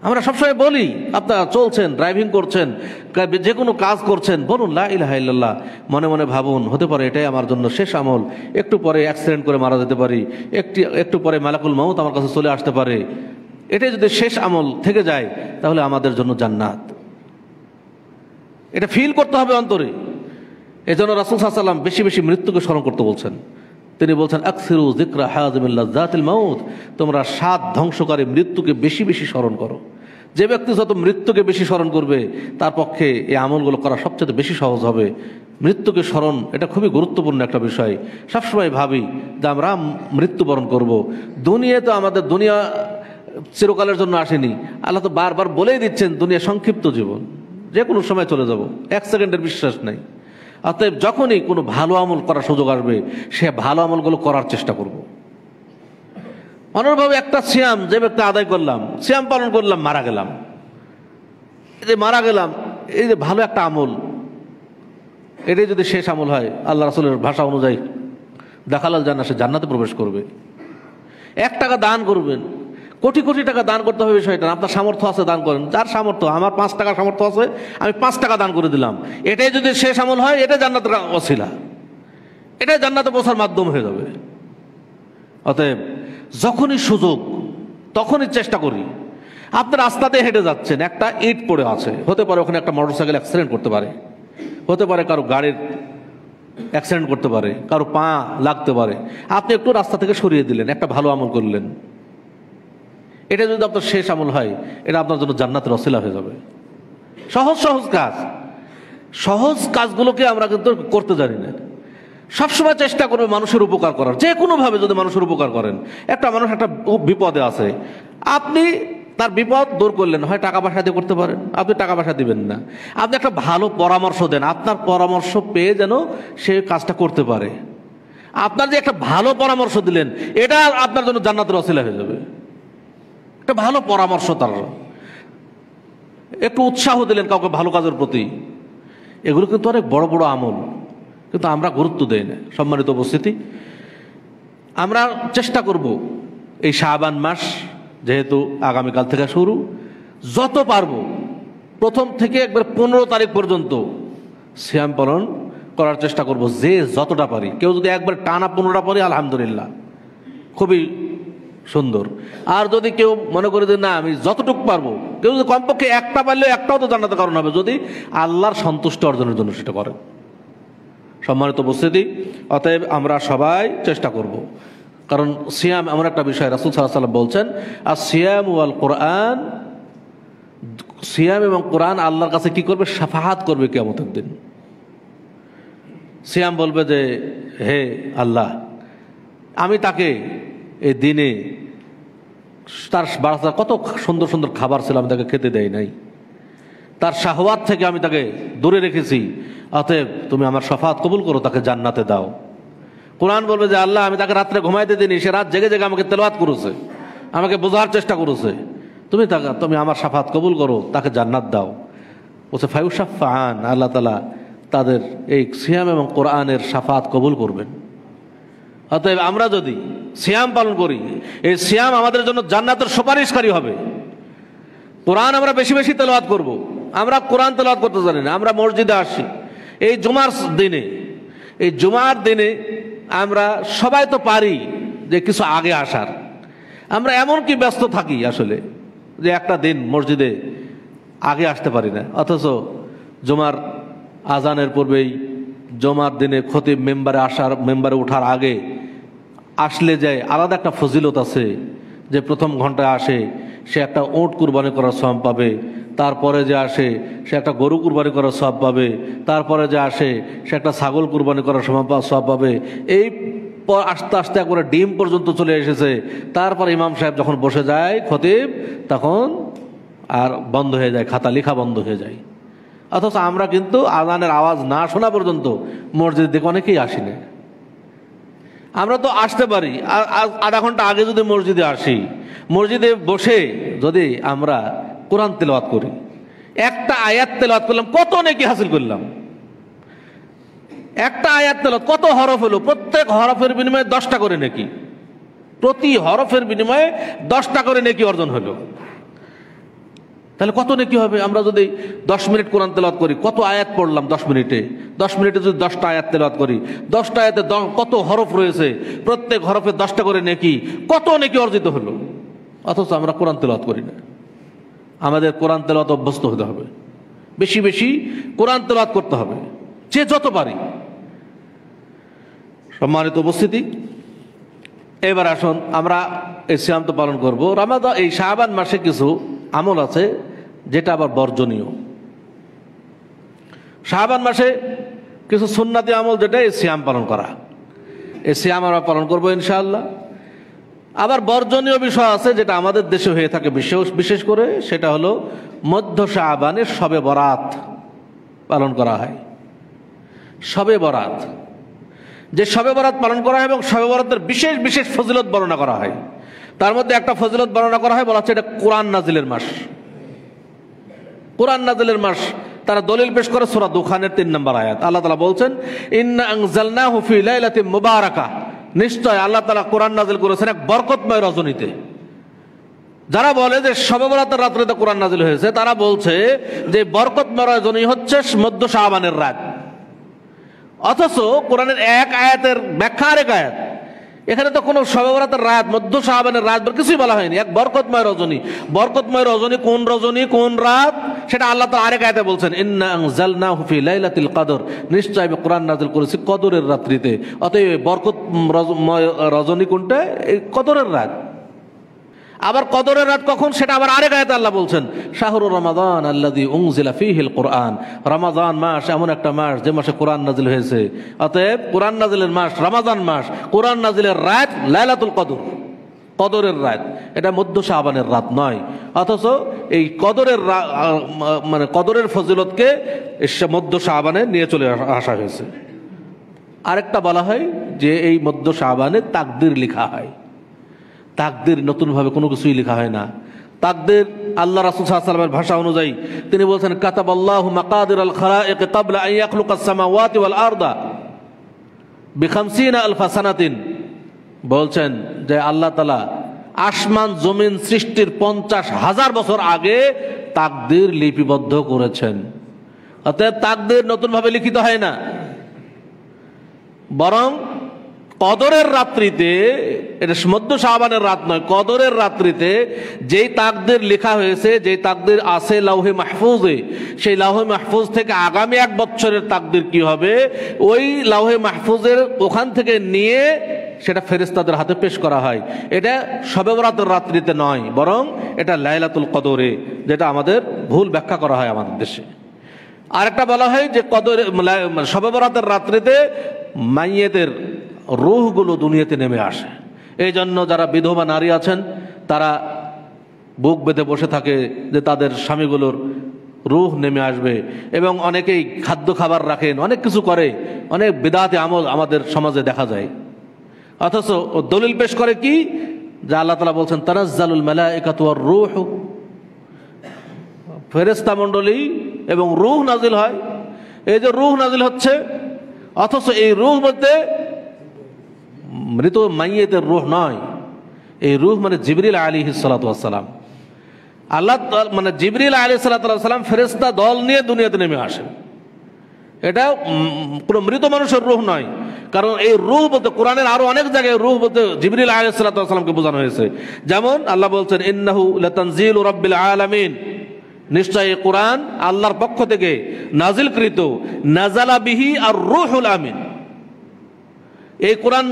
আমরা সবসময় বলি আপনারা চলছেন, ড্রাইভিং করছেন, যে কোনো কাজ করছেন, বলুন লা ইলাহা ইল্লাল্লাহ, মনে মনে ভাবুন হতে পারে এটাই আমার জন্য শেষ আমল, একটু পরে অ্যাক্সিডেন্ট করে মারা যেতে পারি, একটু পরে মালাকুল মাউত আমার কাছে চলে আসতে পারে। এটাই যদি শেষ আমল থেকে যায় তাহলে আমাদের জন্য জান্নাত। এটা ফিল করতে হবে অন্তরে। এজন্য রাসূল সাল্লাল্লাহু আলাইহি ওয়াসাল্লাম বেশি বেশি মৃত্যুকে স্মরণ করতে বলছেন। তিনি বলছেন আকসিরু যিকরা হাযিমিল লাযাতিল মাউত, তোমরা স্বাদ ধ্বংসকারী মৃত্যুকে বেশি বেশি স্মরণ করো। যে ব্যক্তি যত মৃত্যুকে বেশি স্মরণ করবে তার পক্ষে এই আমলগুলো করা সবচেয়ে বেশি সহজ হবে। মৃত্যুকে স্মরণ এটা খুবই গুরুত্বপূর্ণ একটা বিষয়। সবসময় ভাবি যে আমরা মৃত্যুবরণ করব। দুনিয়া তো আমাদের দুনিয়া চিরকালের জন্য আসেনি। আল্লাহ তো বারবার বলেই দিচ্ছেন দুনিয়া সংক্ষিপ্ত জীবন, যে কোনো সময় চলে যাব, 1 সেকেন্ডের বিশ্বাস নাই। অতএব যখনই কোনো ভালো আমল করার সুযোগ আসবে সে ভালো আমলগুলো করার চেষ্টা করব। অনুরূপভাবে একটা সিয়াম যে ব্যক্তি আদায় করলাম, সিয়াম পালন করলাম, মারা গেলাম, এই যে মারা গেলাম, এই যে ভালো একটা আমল, এটাই যদি শেষ আমল হয় আল্লাহ রাসূলের ভাষা অনুযায়ী দাখালাল জান্নাহ, সে জান্নাতে প্রবেশ করবে। 1 টাকা দান করবেন, কোটি কোটি টাকা দান করতে হবে বিষয়টা, আপনার সামর্থ্য আছে দান করেন। যার সামর্থ্য, আমার 5 টাকা সামর্থ্য আছে, আমি 5 টাকা দান করে দিলাম, এটাই যদি শেষ আমল হয় এটা জান্নাতের ওসিলা, এটাই জান্নাতে পৌঁছার মাধ্যম হয়ে যাবে। অতএব যখনই সুযোগ তখনই চেষ্টা করি। আপনি রাস্তাতে হেঁটে যাচ্ছেন, একটা ইট পড়ে আছে, হতে পারে ওখানে একটা মোটরসাইকেল অ্যাক্সিডেন্ট করতে পারে, হতে পারে কারো গাড়ির অ্যাক্সিডেন্ট করতে পারে, কারো পা লাগতে পারে, আপনি একটু রাস্তা থেকে সরিয়ে দিলেন, একটা ভালো আমল করলেন। এটা যদি আপনার শেষ আমল হয় এটা আপনার জন্য জান্নাতের ওসিলা হয়ে যাবে। সহজ সহজ কাজ, সহজ কাজগুলোকে আমরা কিন্তু করতে জানি না। সবসময় চেষ্টা করবে মানুষের উপকার করার, যে কোনোভাবে যদি মানুষের উপকার করেন। একটা মানুষ একটা বিপদে আছে, আপনি তার বিপদ দূর করলেন, হয় টাকা পয়সা দিয়ে করতে পারেন, আপনি টাকা পয়সা দিবেন না, আপনি একটা ভালো পরামর্শ দেন, আপনার পরামর্শ পেয়ে যেন সে কাজটা করতে পারে। আপনার যে একটা ভালো পরামর্শ দিলেন এটা আপনার জন্য জান্নাতের ওসিলা হয়ে যাবে। একটা ভালো পরামর্শ, তার একটু উৎসাহ দিলেন কাউকে ভালো কাজের প্রতি, এগুলো কিন্তু অনেক বড় বড় আমল, কিন্তু আমরা গুরুত্ব দেই না। সম্মানিত উপস্থিতি, আমরা চেষ্টা করব এই শাবান মাস যেহেতু আগামীকাল থেকে শুরু, যত পারবো প্রথম থেকে একবার 15 তারিখ পর্যন্ত সিয়াম পালন করার চেষ্টা করব, যে যতটা পারি। কেউ যদি একবার টানা 15টা পারি আলহামদুলিল্লাহ, খুবই সুন্দর। আর যদি কেউ মনে করে যে না আমি যতটুকু পারবো, কেউ যদি কমপক্ষে একটা পারলেও একটাও তো জান্নাতের কারণ হবে যদি আল্লাহর সন্তুষ্ট অর্জনের জন্য সেটা করে। সম্মানিত উপস্থিতি, অতএব আমরা সবাই চেষ্টা করব, কারণ সিয়াম এমন একটা বিষয়, রাসূল সাল্লাল্লাহু আলাইহি ওয়াসাল্লাম বলছেন আর সিয়াম ওয়াল কোরআন, সিয়াম এবং কোরআন আল্লাহর কাছে কি করবে? শাফাআত করবে কিয়ামতের দিন। সিয়াম বলবে যে হে আল্লাহ, আমি তাকে এই দিনে তার বাড়াতে কত সুন্দর সুন্দর খাবার ছিল, আমি তাকে খেতে দেই নাই, তার শাহওয়াত থেকে আমি তাকে দূরে রেখেছি, অতএব তুমি আমার শাফাত কবুল করো, তাকে জান্নাতে দাও। কোরআন বলবে যে আল্লাহ আমি তাকে রাত্রে ঘুমাইতে দিইনি, সে রাত জেগে জেগে আমাকে তেলাওয়াত করেছে, আমাকে বোঝার চেষ্টা করেছে, তুমি আমার শাফাত কবুল করো, তাকে জান্নাত দাও। বলছে ফায়ুশাফাআন, আল্লাহ তাআলা তাদের এই সিয়াম এবং কোরআনের শাফাত কবুল করবেন। অতএব আমরা যদি সিয়াম পালন করি, এই সিয়াম আমাদের জন্য জান্নাতের সুপারিশকারী হবে। কোরআন আমরা বেশি বেশি তেলাওয়াত করব। আমরা কোরআন তেলাওয়াত করতে জানি না, আমরা মসজিদে আসি এই জুমার দিনে, এই জুমার দিনে আমরা সবাই তো পারি যে কিছু আগে আসার, আমরা এমন কি ব্যস্ত থাকি আসলে যে একটা দিন মসজিদে আগে আসতে পারি না। অথচ জুমার আজানের পূর্বেই জুমার দিনে খতিব মেম্বারে ওঠার আগে আসলে যায় আলাদা একটা ফজিলত আছে, যে প্রথম ঘন্টায় আসে সে একটা ওট কুরবানি করার সওয়াব পাবে, তারপরে যে আসে সে একটা গরু কুরবানি করার সওয়াব পাবে, তারপরে যে আসে সে একটা ছাগল কুরবানি করার সওয়াব পাবে। এই পর আস্তে আস্তে একবারে ডিম পর্যন্ত চলে এসেছে। তারপর ইমাম সাহেব যখন বসে যায় খতিব, তখন আর বন্ধ হয়ে যায়, খাতা লেখা বন্ধ হয়ে যায়। অথচ আমরা কিন্তু আজানের আওয়াজ না শোনা পর্যন্ত মসজিদের দিকে অনেকেই আসি না। আমরা তো আসতে পারি আধা ঘন্টা আগে যদি মসজিদে আসি, মসজিদে বসে যদি আমরা কোরআন তেলাওয়াত করি, একটা আয়াত তেলাওয়াত করলাম, কত নেকি হাসিল করলাম। একটা আয়াত তেলাওয়াত কত হরফ হলো, প্রত্যেক হরফের বিনিময়ে 10টা করে নেকি, প্রতি হরফের বিনিময়ে 10টা করে নেকি অর্জন হলো। তাহলে কত নেকি হবে আমরা যদি 10 মিনিট কোরআন তেলাওয়াত করি। কত আয়াত পড়লাম 10 মিনিটে, 10 মিনিটে যদি 10টা আয়াত তেলাওয়াত করি, 10টা আয়াতে কত হরফ রয়েছে, প্রত্যেক হরফে 10টা করে নেকি, কত নেকি অর্জিত হলো। অথচ আমরা কোরআন তেলাওয়াত করি না। আমাদের কোরআন তেলাওয়াত অভ্যস্ত হতে হবে, বেশি বেশি কোরআন তেলাওয়াত করতে হবে, যে যত পারি। সম্মানিত উপস্থিতি, এবার আসুন আমরা এই সিয়াম তো পালন করব। রমাদান এই শাবান মাসে কিছু আমল আছে যেটা আবার বর্জনীয়। শাবান মাসে কিছু সুন্নাতি আমল, যেটা এই সিয়াম পালন করা, এই সিয়াম আমরা পালন করবো ইনশাআল্লাহ। আবার বর্জনীয় বিষয় আছে যেটা আমাদের দেশে হয়ে থাকে বিশেষ করে, সেটা হলো মধ্য শাবানের শবে বরাত পালন করা হয়। শবে বরাত, যে শবে বরাত পালন করা হয় এবং শবে বরাতের বিশেষ বিশেষ ফজিলত বর্ণনা করা হয়। তার মধ্যে একটা ফজিলত বর্ণনা করা হয়, বলা হচ্ছে এটা কোরআন নাজিলের মাস। কোরআন নাজিলের মাস তারা দলিল পেশ করে সূরা দুখানের 3 নম্বর আয়াত। আল্লাহ তাআলা বলছেন ইন্না আনজালনাহু ফি লাইলাতিন মুবারাকা, নিশ্চয় আল্লাহ তাআলা কোরআন নাজিল করেছেন এক বরকতময় রজনীতে। যারা বলে যে শবে বরাতের রাত্রিতে কোরআন নাজিল হয়েছে, তারা বলছে যে বরকতময় রজনী হচ্ছে মধ্য শাবানের রাত। অথচ কোরআনের এক আয়াতের ব্যাখ্যা আরেক আয়াত। এখানে তো কোনো শবে বরাতের রাত, মধ্য শাবানের রাত কিছুই বলা হয়নি, এক বরকতময় রজনী। বরকতময় রজনী কোন রজনী, কোন রাত, সেটা আল্লাহ তাআলা আরেক আয়াতে বলছেন ইন্না আনজালনাহু ফি লাইলাতিল কদর, নিশ্চয় আমি কোরআন নাযিল করেছি কদরের রাত্রিতে। অতএব বরকতময় রজনী কোনটা, এই কদরের রাত। আবার কদরের রাত কখন, সেটা আবার আরেক আয়াতে আল্লাহ বলছেন শাহরুর রমাদান আল্লাযী উনজিলা ফীহিল কুরআন, রমাদান মাস এমন একটা মাস যে মাসে কোরআন নাজিল হয়েছে। অতএব কোরআন নাজিলের মাস রমাদান মাস, কোরআন নাজিলের রাত লাইলাতুল কদর, কদরের রাত, এটা মধ্য শাবানের রাত নয়। অথচ এই কদরের মানে কদরের ফজিলতকে মধ্য শাবানে নিয়ে চলে আসা হয়েছে। আরেকটা বলা হয় যে এই মধ্য শাবানে তাকদীর লেখা হয়। তাকদীর নতুনভাবে কোনো কিছুই লেখা হয় না। তাকদীর আল্লাহ রাসূল সাল্লাল্লাহু আলাইহি ওয়াসাল্লামের ভাষা অনুযায়ী তিনি বলছেন কাতাবাল্লাহু মাকাদিরাল খালাইক ক্বাবলা আন ইয়াখলুকাস সামাওয়াতি ওয়াল আরদা বি50 আলফ সানাতিন, বলছেন যে আল্লাহ তাআলা আসমান জমিন সৃষ্টির 50,000 বছর আগে তাকদীর লিপিবদ্ধ করেছেন। অতএব তাকদীর নতুনভাবে লিখিত হয় না, বরং কদরের রাত্রিতে, এটা মধ্য শাবানের রাত নয়, কদরের রাত্রিতে যেই তাকদীর লেখা হয়েছে, যেই তাকদীর আছে লাউহে মাহফুজে, সেই লাউহে মাহফুজ থেকে আগামী 1 বছরের তাকদীর কি হবে, ওই লাউহে মাহফুজের ওখান থেকে নিয়ে সেটা ফেরেশতাদের হাতে পেশ করা হয়। এটা শবে বরাতের রাত্রিতে নয়, বরং এটা লাইলাতুল কদরে, যেটা আমাদের ভুল ব্যাখ্যা করা হয় আমাদের দেশে। আরেকটা বলা হয় যে কদরে শবে বরাতের রাত্রিতে মাইয়েতের রূহগুলো দুনিয়াতে নেমে আসে। এই জন্য যারা বিধবা নারী আছেন তারা বুক বেঁধে বসে থাকে যে তাদের স্বামীগুলোর রূহ নেমে আসবে। এবং অনেকেই খাদ্য খাবার রাখেন, অনেক কিছু করে, অনেক বিদআতি আমল আমাদের সমাজে দেখা যায়। অথচ দলিল পেশ করে কি, যে আল্লাহ তাআলা বলছেন তানাজ্জালুল মালায়েকাতু ওয়ার রূহ, ফেরেশতা মণ্ডলী এবং রূহ নাজিল হয়। এই যে রূহ নাজিল হচ্ছে, অথচ এই রূহ বলতে মৃত মাইয়েতের রূহ নয়, এই রূহ মানে জিবরিল আলাইহিস সালাতু ওয়াস সালাম। আল্লাহ মানে জিবরিল আলাইহিস সালাতু ওয়াস সালাম ফেরেশতা দল নিয়ে দুনিয়াতে নেমে আসেন। এটা কোনো মৃত মানুষের রূহ নয়। কারণ এই রূহ বলতে কোরআনের আরো অনেক জায়গায় রূহ বলতে জিবরিল আলাইহিস সালাতু ওয়াস সালামকে বোঝানো হয়েছে। যেমন আল্লাহ বলছেন ইন্নাহু লাতানজিলু রাব্বিল আলামিন, নিশ্চয় এই কোরআন আল্লাহর পক্ষ থেকে নাজিলকৃত, নাজালা বিহি আর রূহুল আমিন। এই কোরআন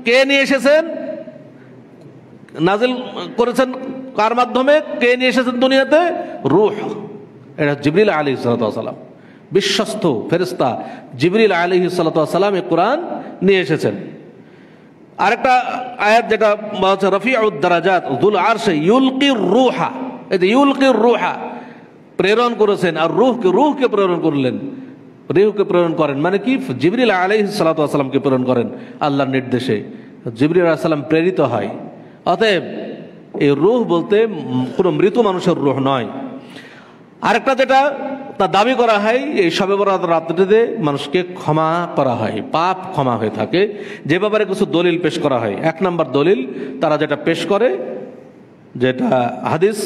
কে নিয়ে এসেছেন, নাজিল করেছেন কার মাধ্যমে, কে নিয়ে এসেছেন দুনিয়াতে? রূহ। এটা জিবরিল আলাইহিস সালাতু ওয়াস সালাম, বিশ্বস্ত ফেরেশতা জিবরিল আলাইহিস সালাতু ওয়াস সালাম এই কোরআন নিয়ে এসেছেন। আরেকটা আয়াত যেটা বলা হচ্ছে রফিউদ দারাজাত যুল আরশে ইউলকির রূহা, এই যে ইউলকির রূহা প্রেরণ করেছেন, আর রূহকে প্রেরণ করলেন, রূহকে প্রেরণ করেন মানে কি, জিবরিল আলাইহিস সালাতু ওয়াস সালামকে প্রেরণ করেন আল্লাহর নির্দেশে, জিবরিল আলাইহিস সালাম প্রেরিত হয়। অতএব এই রূহ বলতে কোনো মৃত মানুষের রূহ নয়। আরেকটা যেটা তা দাবি করা হয়, এই শবে বরাত রাত্রিতে মানুষকে ক্ষমা করা হয়, পাপ ক্ষমা হয়ে থাকে, যে ব্যাপারে কিছু দলিল পেশ করা হয়। এক নম্বর দলিল তারা যেটা পেশ করে, যেটা হাদিস,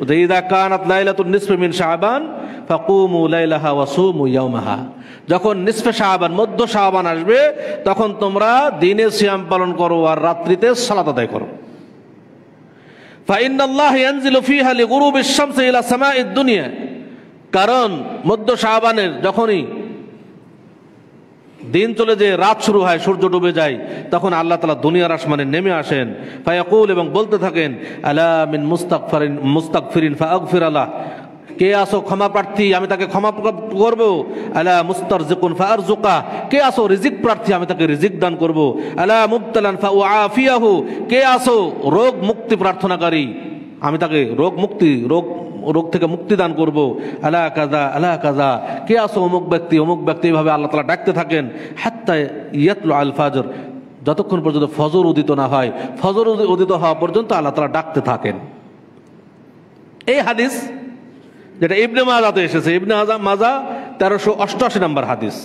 যে ইযা কানাত লাইলাতুন নিসফি মিন শাবান ফাকুমু লাইলাহা ওয়া সুমু ইয়াওমাহা, যখন নিসফে শাবান, মধ্য শাবান আসবে, তখন তোমরা দিনে সিয়াম পালন করো আর রাত্রিতে সালাত আদায় করো। ফাইন্নাল্লাহ ইয়ানজিলু ফিহা লিগুরুবিশ শামসি ইলা সামাঈদ দুনিয়া, কারণ মধ্য শাবানের যখনই দিন চলে যে রাত শুরু হয়, সূর্য ডুবে যায়, তখন আল্লাহ তাআলা দুনিয়ার আসমানে নেমে আসেন। ফায়াকুল, এবং বলতে থাকেন আলা মিন মুস্তাগফিরিন ফাআগফির আলাহ, কে আসো ক্ষমা প্রার্থী, আমি তাকে ক্ষমা করব। আলা মুস্তারজিকুন ফাআরজুকা, কে আসো রিজিক প্রার্থী, আমি তাকে রিজিক দান করব। আলা মুবতালান ফাউআফিয়াহু, কে আসো রোগ মুক্তি প্রার্থনাকারী, আমি তাকে রোগ থেকে মুক্তি দান করব। আলা কাজা আলা কাজা, কে আসো অমুক ব্যক্তি, এইভাবে আল্লাহ তাআলা ডাকতে থাকেন। হাত্তা ইয়াতলু আল ফাজর, যতক্ষণ পর্যন্ত ফজর উদিত না হয়, ফজর উদিত হওয়া পর্যন্ত আল্লাহ তাআলা ডাকতে থাকেন। এই হাদিস যেটা ইবনে মাজাতে এসেছে, ইবনে মাজা 1388 নম্বর হাদিস।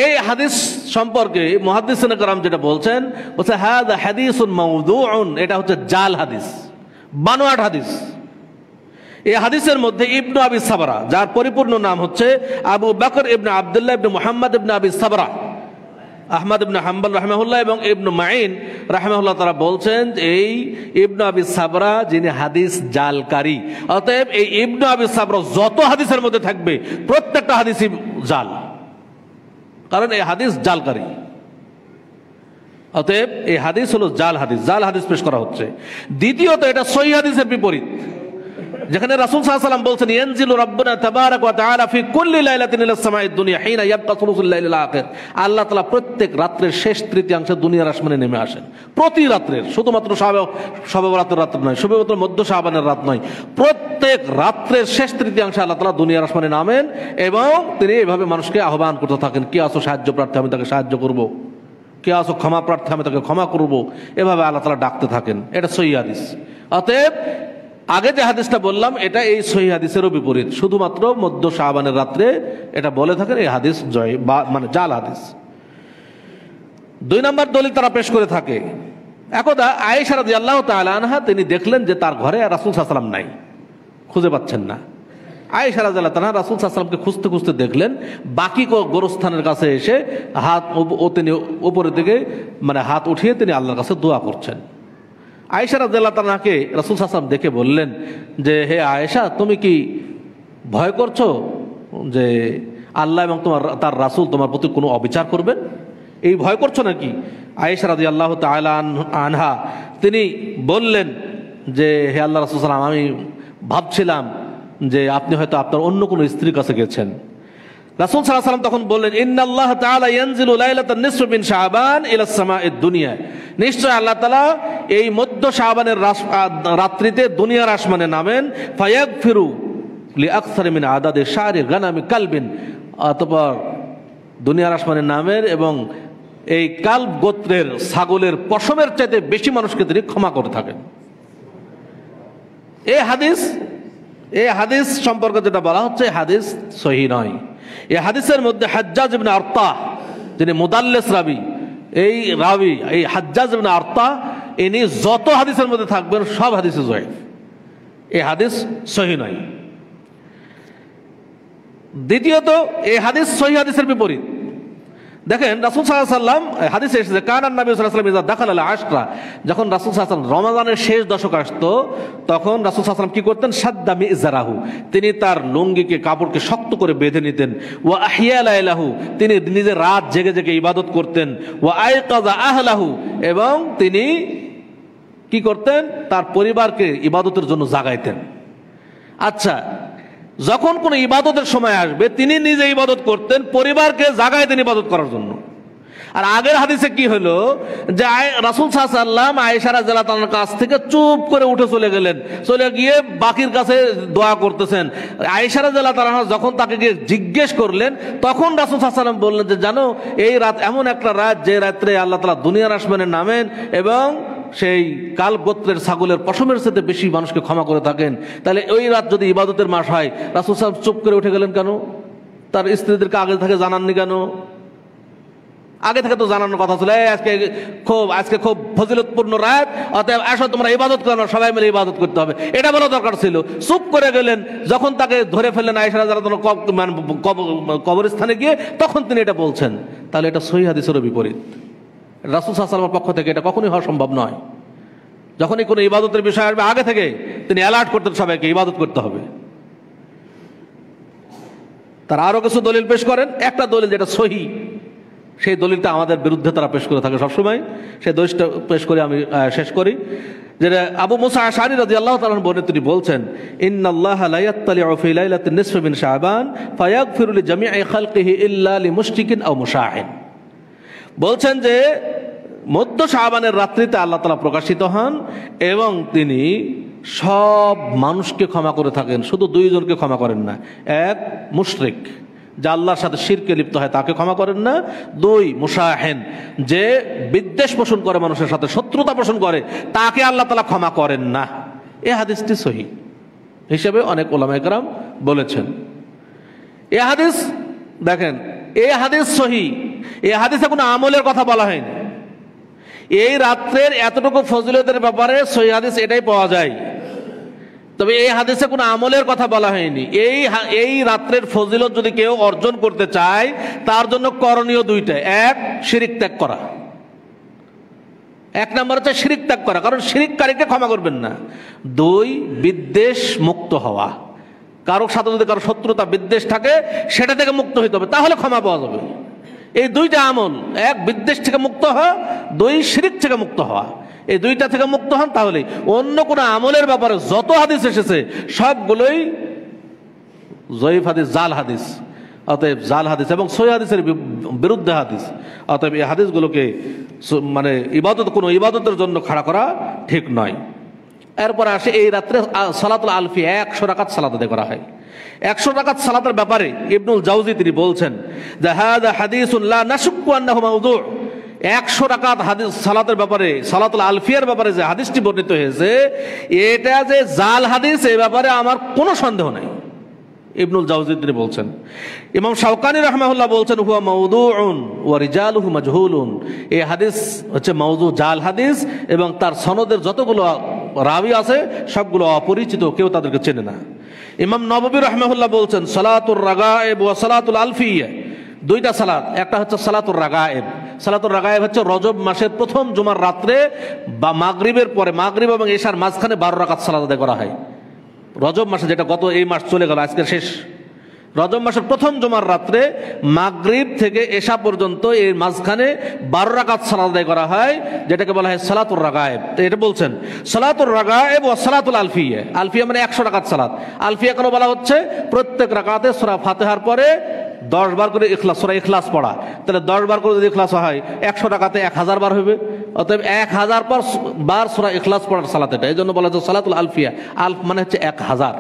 এই হাদিস সম্পর্কে মুহাদ্দিসিনে কেরাম যেটা বলছেন, বলছে হাযা হাদিসুন মাওদুউন, এটা হচ্ছে জাল হাদিস, বানোয়াট হাদিস। এই হাদিসের মধ্যে ইবনে আবি সাবরা, যার পরিপূর্ণ নাম হচ্ছে আবু বকর ইবনে আব্দুল্লাহ ইবনে মুহাম্মদ ইবনে আবি সাবরা, আহমদ ইবনে হাম্বল রাহিমাহুল্লাহ এবং ইবনে মাইন রাহিমাহুল্লাহ, তারা বলছেন যে এই ইবনে আবি সাবরা যিনি হাদিস জালকারী। অতএব এই ইবনে আবি সাবরা যত হাদিসের মধ্যে থাকবে প্রত্যেকটা হাদিসই জাল, কারণ এই হাদিস জালকারী। অতএব এই হাদিস হলো জাল হাদিস পেশ করা হচ্ছে। দ্বিতীয়ত, এটা সহিহ হাদিসের বিপরীত, যেখানে রাসূল সাল্লাল্লাহু আলাইহি ওয়াসাল্লাম বলছেন ইয়ানজিলু রাব্বুনা তাবারাকা ওয়া তাআলা ফি কুল্লি লাইলাতিন ইলা সামাঈদ দুনিয়া হিনা ইয়াবকা সুলুসুল লাইলিল আখির, আল্লাহ তাআলা প্রত্যেক রাত্রের শেষ তৃতীয়াংশে দুনিয়ার আসমানে নেমে আসেন। প্রতি রাত্রের, শুধুমাত্র শবে বরাতের রাত নয়, শুধুমাত্র মধ্য শাবানের রাত নয়, প্রত্যেক রাত্রের শেষ তৃতীয়াংশে আল্লাহ তাআলা দুনিয়ার আসমানে নামেন এবং তিনি এইভাবে মানুষকে আহ্বান করতে থাকেন, কে আসো সাহায্য প্রার্থী, আমি তাকে সাহায্য করব, কে আসো ক্ষমা প্রার্থী, আমি তাকে ক্ষমা করব, এভাবে আল্লাহ তাআলা ডাকতে থাকেন। এটা সহিহ হাদিস। অতএব আগে যে হাদিসটা বললাম এটা এই সহিহ হাদিসেরও বিপরীত, শুধুমাত্র মধ্য শাবানের রাত্রে এটা বলে থাকেন, এই হাদিস মানে জাল হাদিস। দুই নম্বর দলিল তারা পেশ করে থাকে, একদা আয়েশা রাদিয়াল্লাহু তাআলা আনহা তিনি দেখলেন যে তার ঘরে রাসূল সাল্লাল্লাহু আলাইহি ওয়াসাল্লাম নাই, খুঁজে পাচ্ছেন না। আয়েশা রাদিয়াল্লাহু তাআলা রাসূল সাল্লাল্লাহু আলাইহি ওয়াসাল্লামকে খুঁজতে খুঁজতে দেখলেন বাকি গোরস্থানের কাছে এসে তিনি উপরের দিকে মানে হাত উঠিয়ে তিনি আল্লাহর কাছে দোয়া করছেন। আয়েশা রাদিয়াল্লাহু তাআলাকে রাসূল সাল্লাল্লাহু আলাইহি ওয়াসাল্লাম দেখে বললেন যে হে আয়েশা, তুমি কি ভয় করছো যে আল্লাহ এবং তার রাসূল তোমার প্রতি কোনো অবিচার করবেন? এই ভয় করছো নাকি? আয়েশা রাদিয়াল্লাহু তাআলা আনহা তিনি বললেন যে হে আল্লাহ রাসূল সাল্লাল্লাহু আলাইহি ওয়াসাল্লাম, আমি ভাবছিলাম যে আপনি হয়তো আপনার অন্য কোনো স্ত্রীর কাছে গেছেন। রাসূল সাল্লাল্লাহু আলাইহি ওয়াসাল্লাম তখন বললেন ইন্নাল্লাহ তাআলা ইয়ানজিলু লাইলাতান নিসফি মিন শাবান ইলা সামাঈদ দুনিয়া, নিশ্চয় আল্লাহ তাআলা এই মধ্য শাবানের রাত্রিতে দুনিয়ার আসমানে নামেন। ফায়াগফিরু, লিআকসারি মিন আদাদি শারি গানামি কালবিন, অতঃপর দুনিয়ার আসমানের নামের এবং এই কালব গোত্রের ছাগলের পশমের চাইতে বেশি মানুষকে তিনি ক্ষমা করে থাকেন। এই হাদিস সম্পর্কে যেটা বলা হচ্ছে হাদিস সহিহ নয়। এই হাদিসের মধ্যে হাজ্জাজ ইবনে আরতা, যিনি মুদাল্লিস রাবি, এই হাজ্জাজ ইবনে আরতা ইনি যত হাদিসের মধ্যে থাকবেন সব হাদিসে জয়ীফ। এই হাদিস সহিহ নয়। দ্বিতীয়ত এই হাদিস সহিহ হাদিসের বিপরীত। দেখেন রাসূল সাল্লাল্লাহু আলাইহি ওয়াসাল্লাম হাদিসে এসেছে কানান নবী সাল্লাল্লাহু আলাইহি ওয়াসাল্লাম ইযা দাখালা আল আশরা, যখন রাসূল সাল্লাল্লাহু আলাইহি ওয়াসাল্লাম রমাদানের শেষ দশক আসতো তখন রাসূল সাল্লাল্লাহু আলাইহি ওয়াসাল্লাম কি করতেন, সাদ্দা মিজারাহু, তিনি তার লুঙ্গিকে কাপড়কে শক্ত করে বেঁধে নিতেন। ওয়া আহিয়া লাইলাহু, তিনি নিজে রাত জেগে জেগে ইবাদত করতেন। ওয়া আইকাযা আহলাহু, এবং তিনি কি করতেন, তার পরিবারকে ইবাদতের জন্য জাগাইতেন। আচ্ছা, যখন কোনো ইবাদতের সময় আসবে তিনি নিজে ইবাদত করতেন, পরিবারকে জাগাইতেন ইবাদত করার জন্য। আর আগের হাদিসে কি হলো যে রাসূল সাল্লাল্লাহু আলাইহি ওয়াসাল্লাম আয়েশা রাদিয়াল্লাহু তাআলার কাছ থেকে চুপ করে উঠে চলে গেলেন, চলে গিয়ে বাকির কাছে দোয়া করতেছেন। আয়েশা রাদিয়াল্লাহু তাআলা যখন তাকে গিয়ে জিজ্ঞেস করলেন তখন রাসূল সাল্লাল্লাহু আলাইহি ওয়াসাল্লাম বললেন যে জানো, এই রাত এমন একটা রাত যে রাত্রে আল্লাহ তাআলা দুনিয়ার আসমানে নামেন এবং সেই কালব গোত্রের ছাগলের পশমের সাথে বেশি মানুষকে ক্ষমা করে থাকেন। তাহলে ওই রাত যদি ইবাদতের মাস হয়, রাসূল সাল্লাল্লাহু আলাইহি ওয়াসাল্লাম চুপ করে উঠে গেলেন কেন? তার স্ত্রীদেরকে আগে থেকে জানাননি কেন? আগে থেকে তো জানানোর কথা ছিল, আজকে খুব ফজিলতপূর্ণ রাত, অতএব আসো তোমরা ইবাদত করো, সবাই মিলে ইবাদত করতে হবে, এটা বলা দরকার ছিল। চুপ করে গেলেন, যখন তাকে ধরে ফেললেন আয়েশা রাদিয়াল্লাহু তাআলা কবরস্থানে গিয়ে, তখন তিনি এটা বলছেন। তাহলে এটা সহিহ হাদিসের বিপরীত। রাসূল সাল্লাল্লাহু আলাইহি ওয়াসাল্লামের পক্ষ থেকে এটা কখনোই হওয়া সম্ভব নয়। যখনই কোনো ইবাদতের বিষয় আসবে আগে থেকে তিনি অ্যালার্ট করতেন সবাইকে ইবাদত করতে হবে। তারা আরো কিছু দলিল পেশ করেন। একটা দলিল যেটা সহিহ, সেই দলিলটা আমাদের বিরুদ্ধে তারা পেশ করে থাকে সবসময়। সেই দলিলটা পেশ করে আমি শেষ করি, যেটা আবু মুসা আশআরী রাদিয়াল্লাহু তাআলা বর্ণিত, তিনি বলছেন ইন্নাল্লাহা লা ইয়াত্তালিউ ফি লাইলাতিন নিসফি মিন শাবান ফায়াগফিরু লিজামিই খালকিহি ইল্লা লিমুশরিকিন আও মুশাহিন। বলছেন যে মধ্য শাবানের রাত্রিতে আল্লাহ তাআলা প্রকাশিত হন এবং তিনি সব মানুষকে ক্ষমা করে থাকেন, শুধু দুইজনকে ক্ষমা করেন না। এক, মুশরিক, যে আল্লাহর সাথে শিরকে লিপ্ত হয় তাকে ক্ষমা করেন না। দুই, মুশাহিন, যে বিদ্বেষ পোষণ করে, মানুষের সাথে শত্রুতা পোষণ করে, তাকে আল্লাহ তাআলা ক্ষমা করেন না। এই হাদিসটি সহিহ হিসেবে অনেক উলামায়ে কেরাম বলেছেন। এই হাদিস দেখেন, এই হাদিস সহিহ। এই হাদিসে কোনো আমলের কথা বলা হয়নি। এই রাত্রের এতটুকু ফজিলতের ব্যাপারে সহিহ হাদিস এটাই পাওয়া যায়, তবে এই হাদিসে কোনো আমলের কথা বলা হয়নি। এই রাত্রের ফজিলত যদি কেউ অর্জন করতে চায় তার জন্য করণীয় দুইটা। এক, শিরিক ত্যাগ করা। এক নম্বর হচ্ছে শিরিক ত্যাগ করা, কারণ শিরিককারীকে ক্ষমা করবেন না। দুই, বিদ্বেষ মুক্ত হওয়া। কারোর সাথে যদি কারো শত্রুতা বিদ্বেষ থাকে সেটা থেকে মুক্ত হইতে হবে, তাহলে ক্ষমা পাওয়া যাবে। এই দুইটা আমল, এক বিদ্বেষ থেকে মুক্ত হওয়া, দুই শিরিক থেকে মুক্ত হওয়া। এই দুইটা থেকে মুক্ত হন, তাহলে অন্য কোনো আমলের ব্যাপারে যত হাদিস এসেছে সবগুলোই জয়ীফ হাদিস, জাল হাদিস। অতএব জাল হাদিস এবং সহিহ হাদিসের বিরুদ্ধে হাদিস। অতএব এই হাদিসগুলোকে মানে কোনো ইবাদতের জন্য খাড়া করা ঠিক নয়। এরপরে আসে এই রাত্রে সালাতুল আলফি, 100 রাকাত সালাত আদায় করা হয়। 100 রাকাত সালাতের ব্যাপারে ইবনুল জাওজি তিনি বলছেন যে হাযা হাদিসুন লা নাশুক্কু আন্নাহু মাওযু'। 100 রাকাত হাদিস সালাতের ব্যাপারে, সালাতুল আলফিয়ার ব্যাপারে যে হাদিসটি বর্ণিত হয়েছে এটা যে জাল হাদিস, এই ব্যাপারে আমার কোনো সন্দেহ নাই, ইবনুল জাওজি তিনি বলছেন। ইমাম শাওকানি রাহমাহুল্লাহ বলছেন হুয়া মাওদুউন ওয়া রিজালুহু মাজহুলুন। এই হাদিস হচ্ছে মাওদু, জাল হাদিস, এবং তার সনদের যতগুলো রাবি আছে সবগুলো অপরিচিত, কেউ তাদেরকে চেনে না। ইমাম নববী রাহমাহুল্লাহ বলছেন সালাতুর রাগায়েব ওয়া সালাতুল আলফিয়া, দুইটা সালাত। একটা হচ্ছে সালাতুর রাগায়েব। সালাতুর রাগায়েব হচ্ছে রজব মাসের প্রথম জুমার রাত্রে বা মাগরিবের পরে, মাগরিব এবং এশার মাঝখানে 12 রাকাত সালাত আদায় করা হয় রজব মাসে, যেটা গত এই মাস চলে গেল, আজকের শেষ। রজব মাসের প্রথম জুমার রাত্রে মাগরিব থেকে এশা পর্যন্ত এর মাঝখানে 12 রাকাত সালাত আদায় করা হয়, যেটাকে বলা হয় সালাতুর রাগায়েব। তো এটা বলছেন সালাতুর রাগায়েব ও সালাতুল আলফিয়া। আলফিয়া মানে 100 রাকাত সালাত। আলফিয়া কেন বলা হচ্ছে? প্রত্যেক রাকাতে সূরা ফাতিহার পরে 10 বার করে ইখলাস, সূরা ইখলাস পড়া। তাহলে 10 বার করে যদি ইখলাস হয় 100 টাকাতে 1000 বার হবে। অতএব 1000 বার সূরা ইখলাস পড়ার সালাত এটা, এই জন্য বলা হচ্ছে সালাতুল আলফিয়া। আলফ মানে হচ্ছে 1000।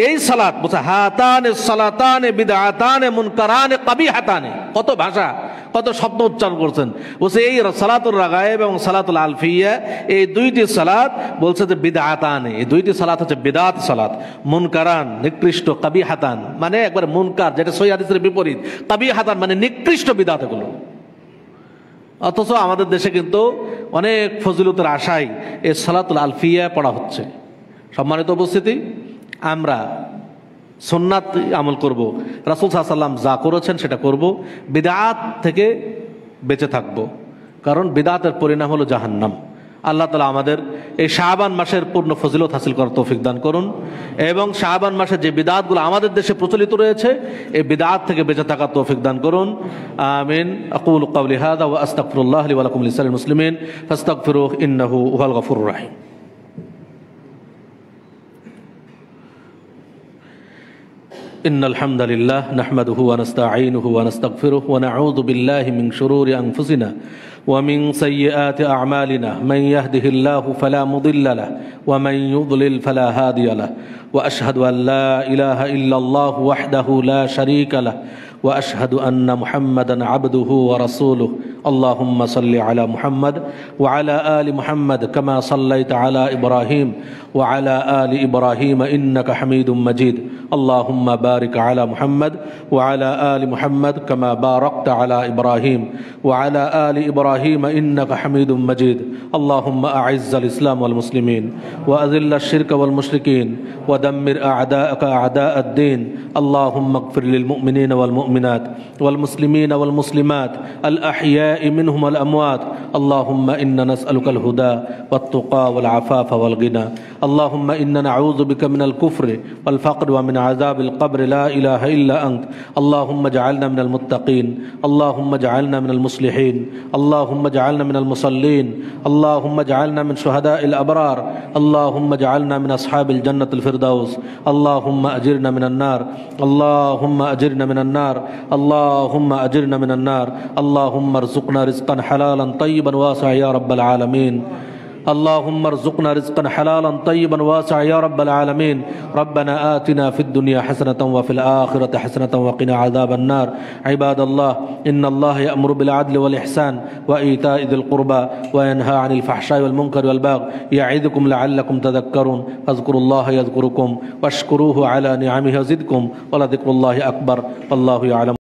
এই সালাত বলছে হাতানে সালাতানে বিদআতানে মুনকারানে কাবিহাতানে, কত ভাষা কত শব্দ উচ্চারণ করছেন। বলছে এই সালাতুল রাগায়েব এবং সালাতুল আলফিয়া এই দুইটি সালাত বলছে যে বিদআতানে, এই দুইটি সালাত হচ্ছে বিদআত সালাত। মুনকারান নিকৃষ্ট, কাবিহাতান মানে একবার মুনকার যেটা সহিহ হাদিসের বিপরীত, কাবিহাতান মানে নিকৃষ্ট বিদআত এগুলো। অথচ আমাদের দেশে কিন্তু অনেক ফজিলতের আশায় এই সালাতুল আলফিয়া পড়া হচ্ছে। সম্মানিত উপস্থিতি, আমরা সুন্নাত আমল করব, রাসূল সাল্লাল্লাহু আলাইহি ওয়াসাল্লাম যা করেছেন সেটা করব, বিদআত থেকে বেঁচে থাকব, কারণ বিদআতের পরিণাম হলো জাহান্নাম। আল্লাহ তাআলা আমাদের এই শাবান মাসের পূর্ণ ফজিলত হাসিল করার তৌফিক দান করুন, এবং শাবান মাসে যে বিদআতগুলো আমাদের দেশে প্রচলিত রয়েছে এই বিদআত থেকে বেঁচে থাকার তৌফিক দান করুন। আমিন। আকুলু কাওলি হাযা ওয়া আস্তাগফিরুল্লাহ লি ওয়া লাকুম লিসাইরিল মুসলিমিন ফাস্তাগফিরুহু ইন্নাহু হুয়াল গফুরুর রাহিম। إن الحمد لله نحمده ونستعينه ونستغفره ونعوذ بالله من شرور أنفسنا ومن سيئات أعمالنا، من يهده الله فلا مضل له ومن يضلل فلا هادي له، وأشهد أن لا إله إلا الله وحده لا شريك له، وأشهد أن محمدا عبده ورسوله. اللهم صل على محمد وعلى آل محمد كما صليت على إبراهيم وعلى آل إبراهيم إنك حميد مجيد. اللهم بارك على محمد وعلى آل محمد كما باركت على إبراهيم وعلى آل إبراهيم إنك حميد مجيد. اللهم أعز الإسلام والمسلمين وأذل الشرك والمشركين ودمر أعداءك أعداء الدين. اللهم اغفر للمؤمنين والمؤمنات والمسلمين والمسلمات الأحياء منهم والأموات. اللهم إنا نسألك الهدى والتقى والعفاف والغنى. اللهم إنا نعوذ بك من الكفر والفقر ومن عذاب القبر لا إله إلا أنت. اللهم اجعلنا من المتقين، اللهم اجعلنا من المصلحين، اللهم اجعلنا من المصلين، اللهم اجعلنا من شهداء الأبرار، اللهم اجعلنا من أصحاب الجنة الفردوس. اللهم أجرنا من النار، اللهم أجرنا من النار، اللهم أجرنا من النار. اللهم ارزقنا رزقا حلالا طيبا واسعا يا رب العالمين. اللهم ارزقنا رزقا حلالا طيبا واسعا يا رب العالمين. ربنا آتنا في الدنيا حسنة وفي الآخرة حسنة وقنا عذاب النار. عباد الله، إن الله يأمر بالعدل والإحسان وإيتاء ذي القربى وينهى عن الفحشاء والمنكر والبغي يعظكم لعلكم تذكرون. فاذكروا الله يذكركم واشكروه على نعمه يزدكم ولذكر الله أكبر والله يعلم.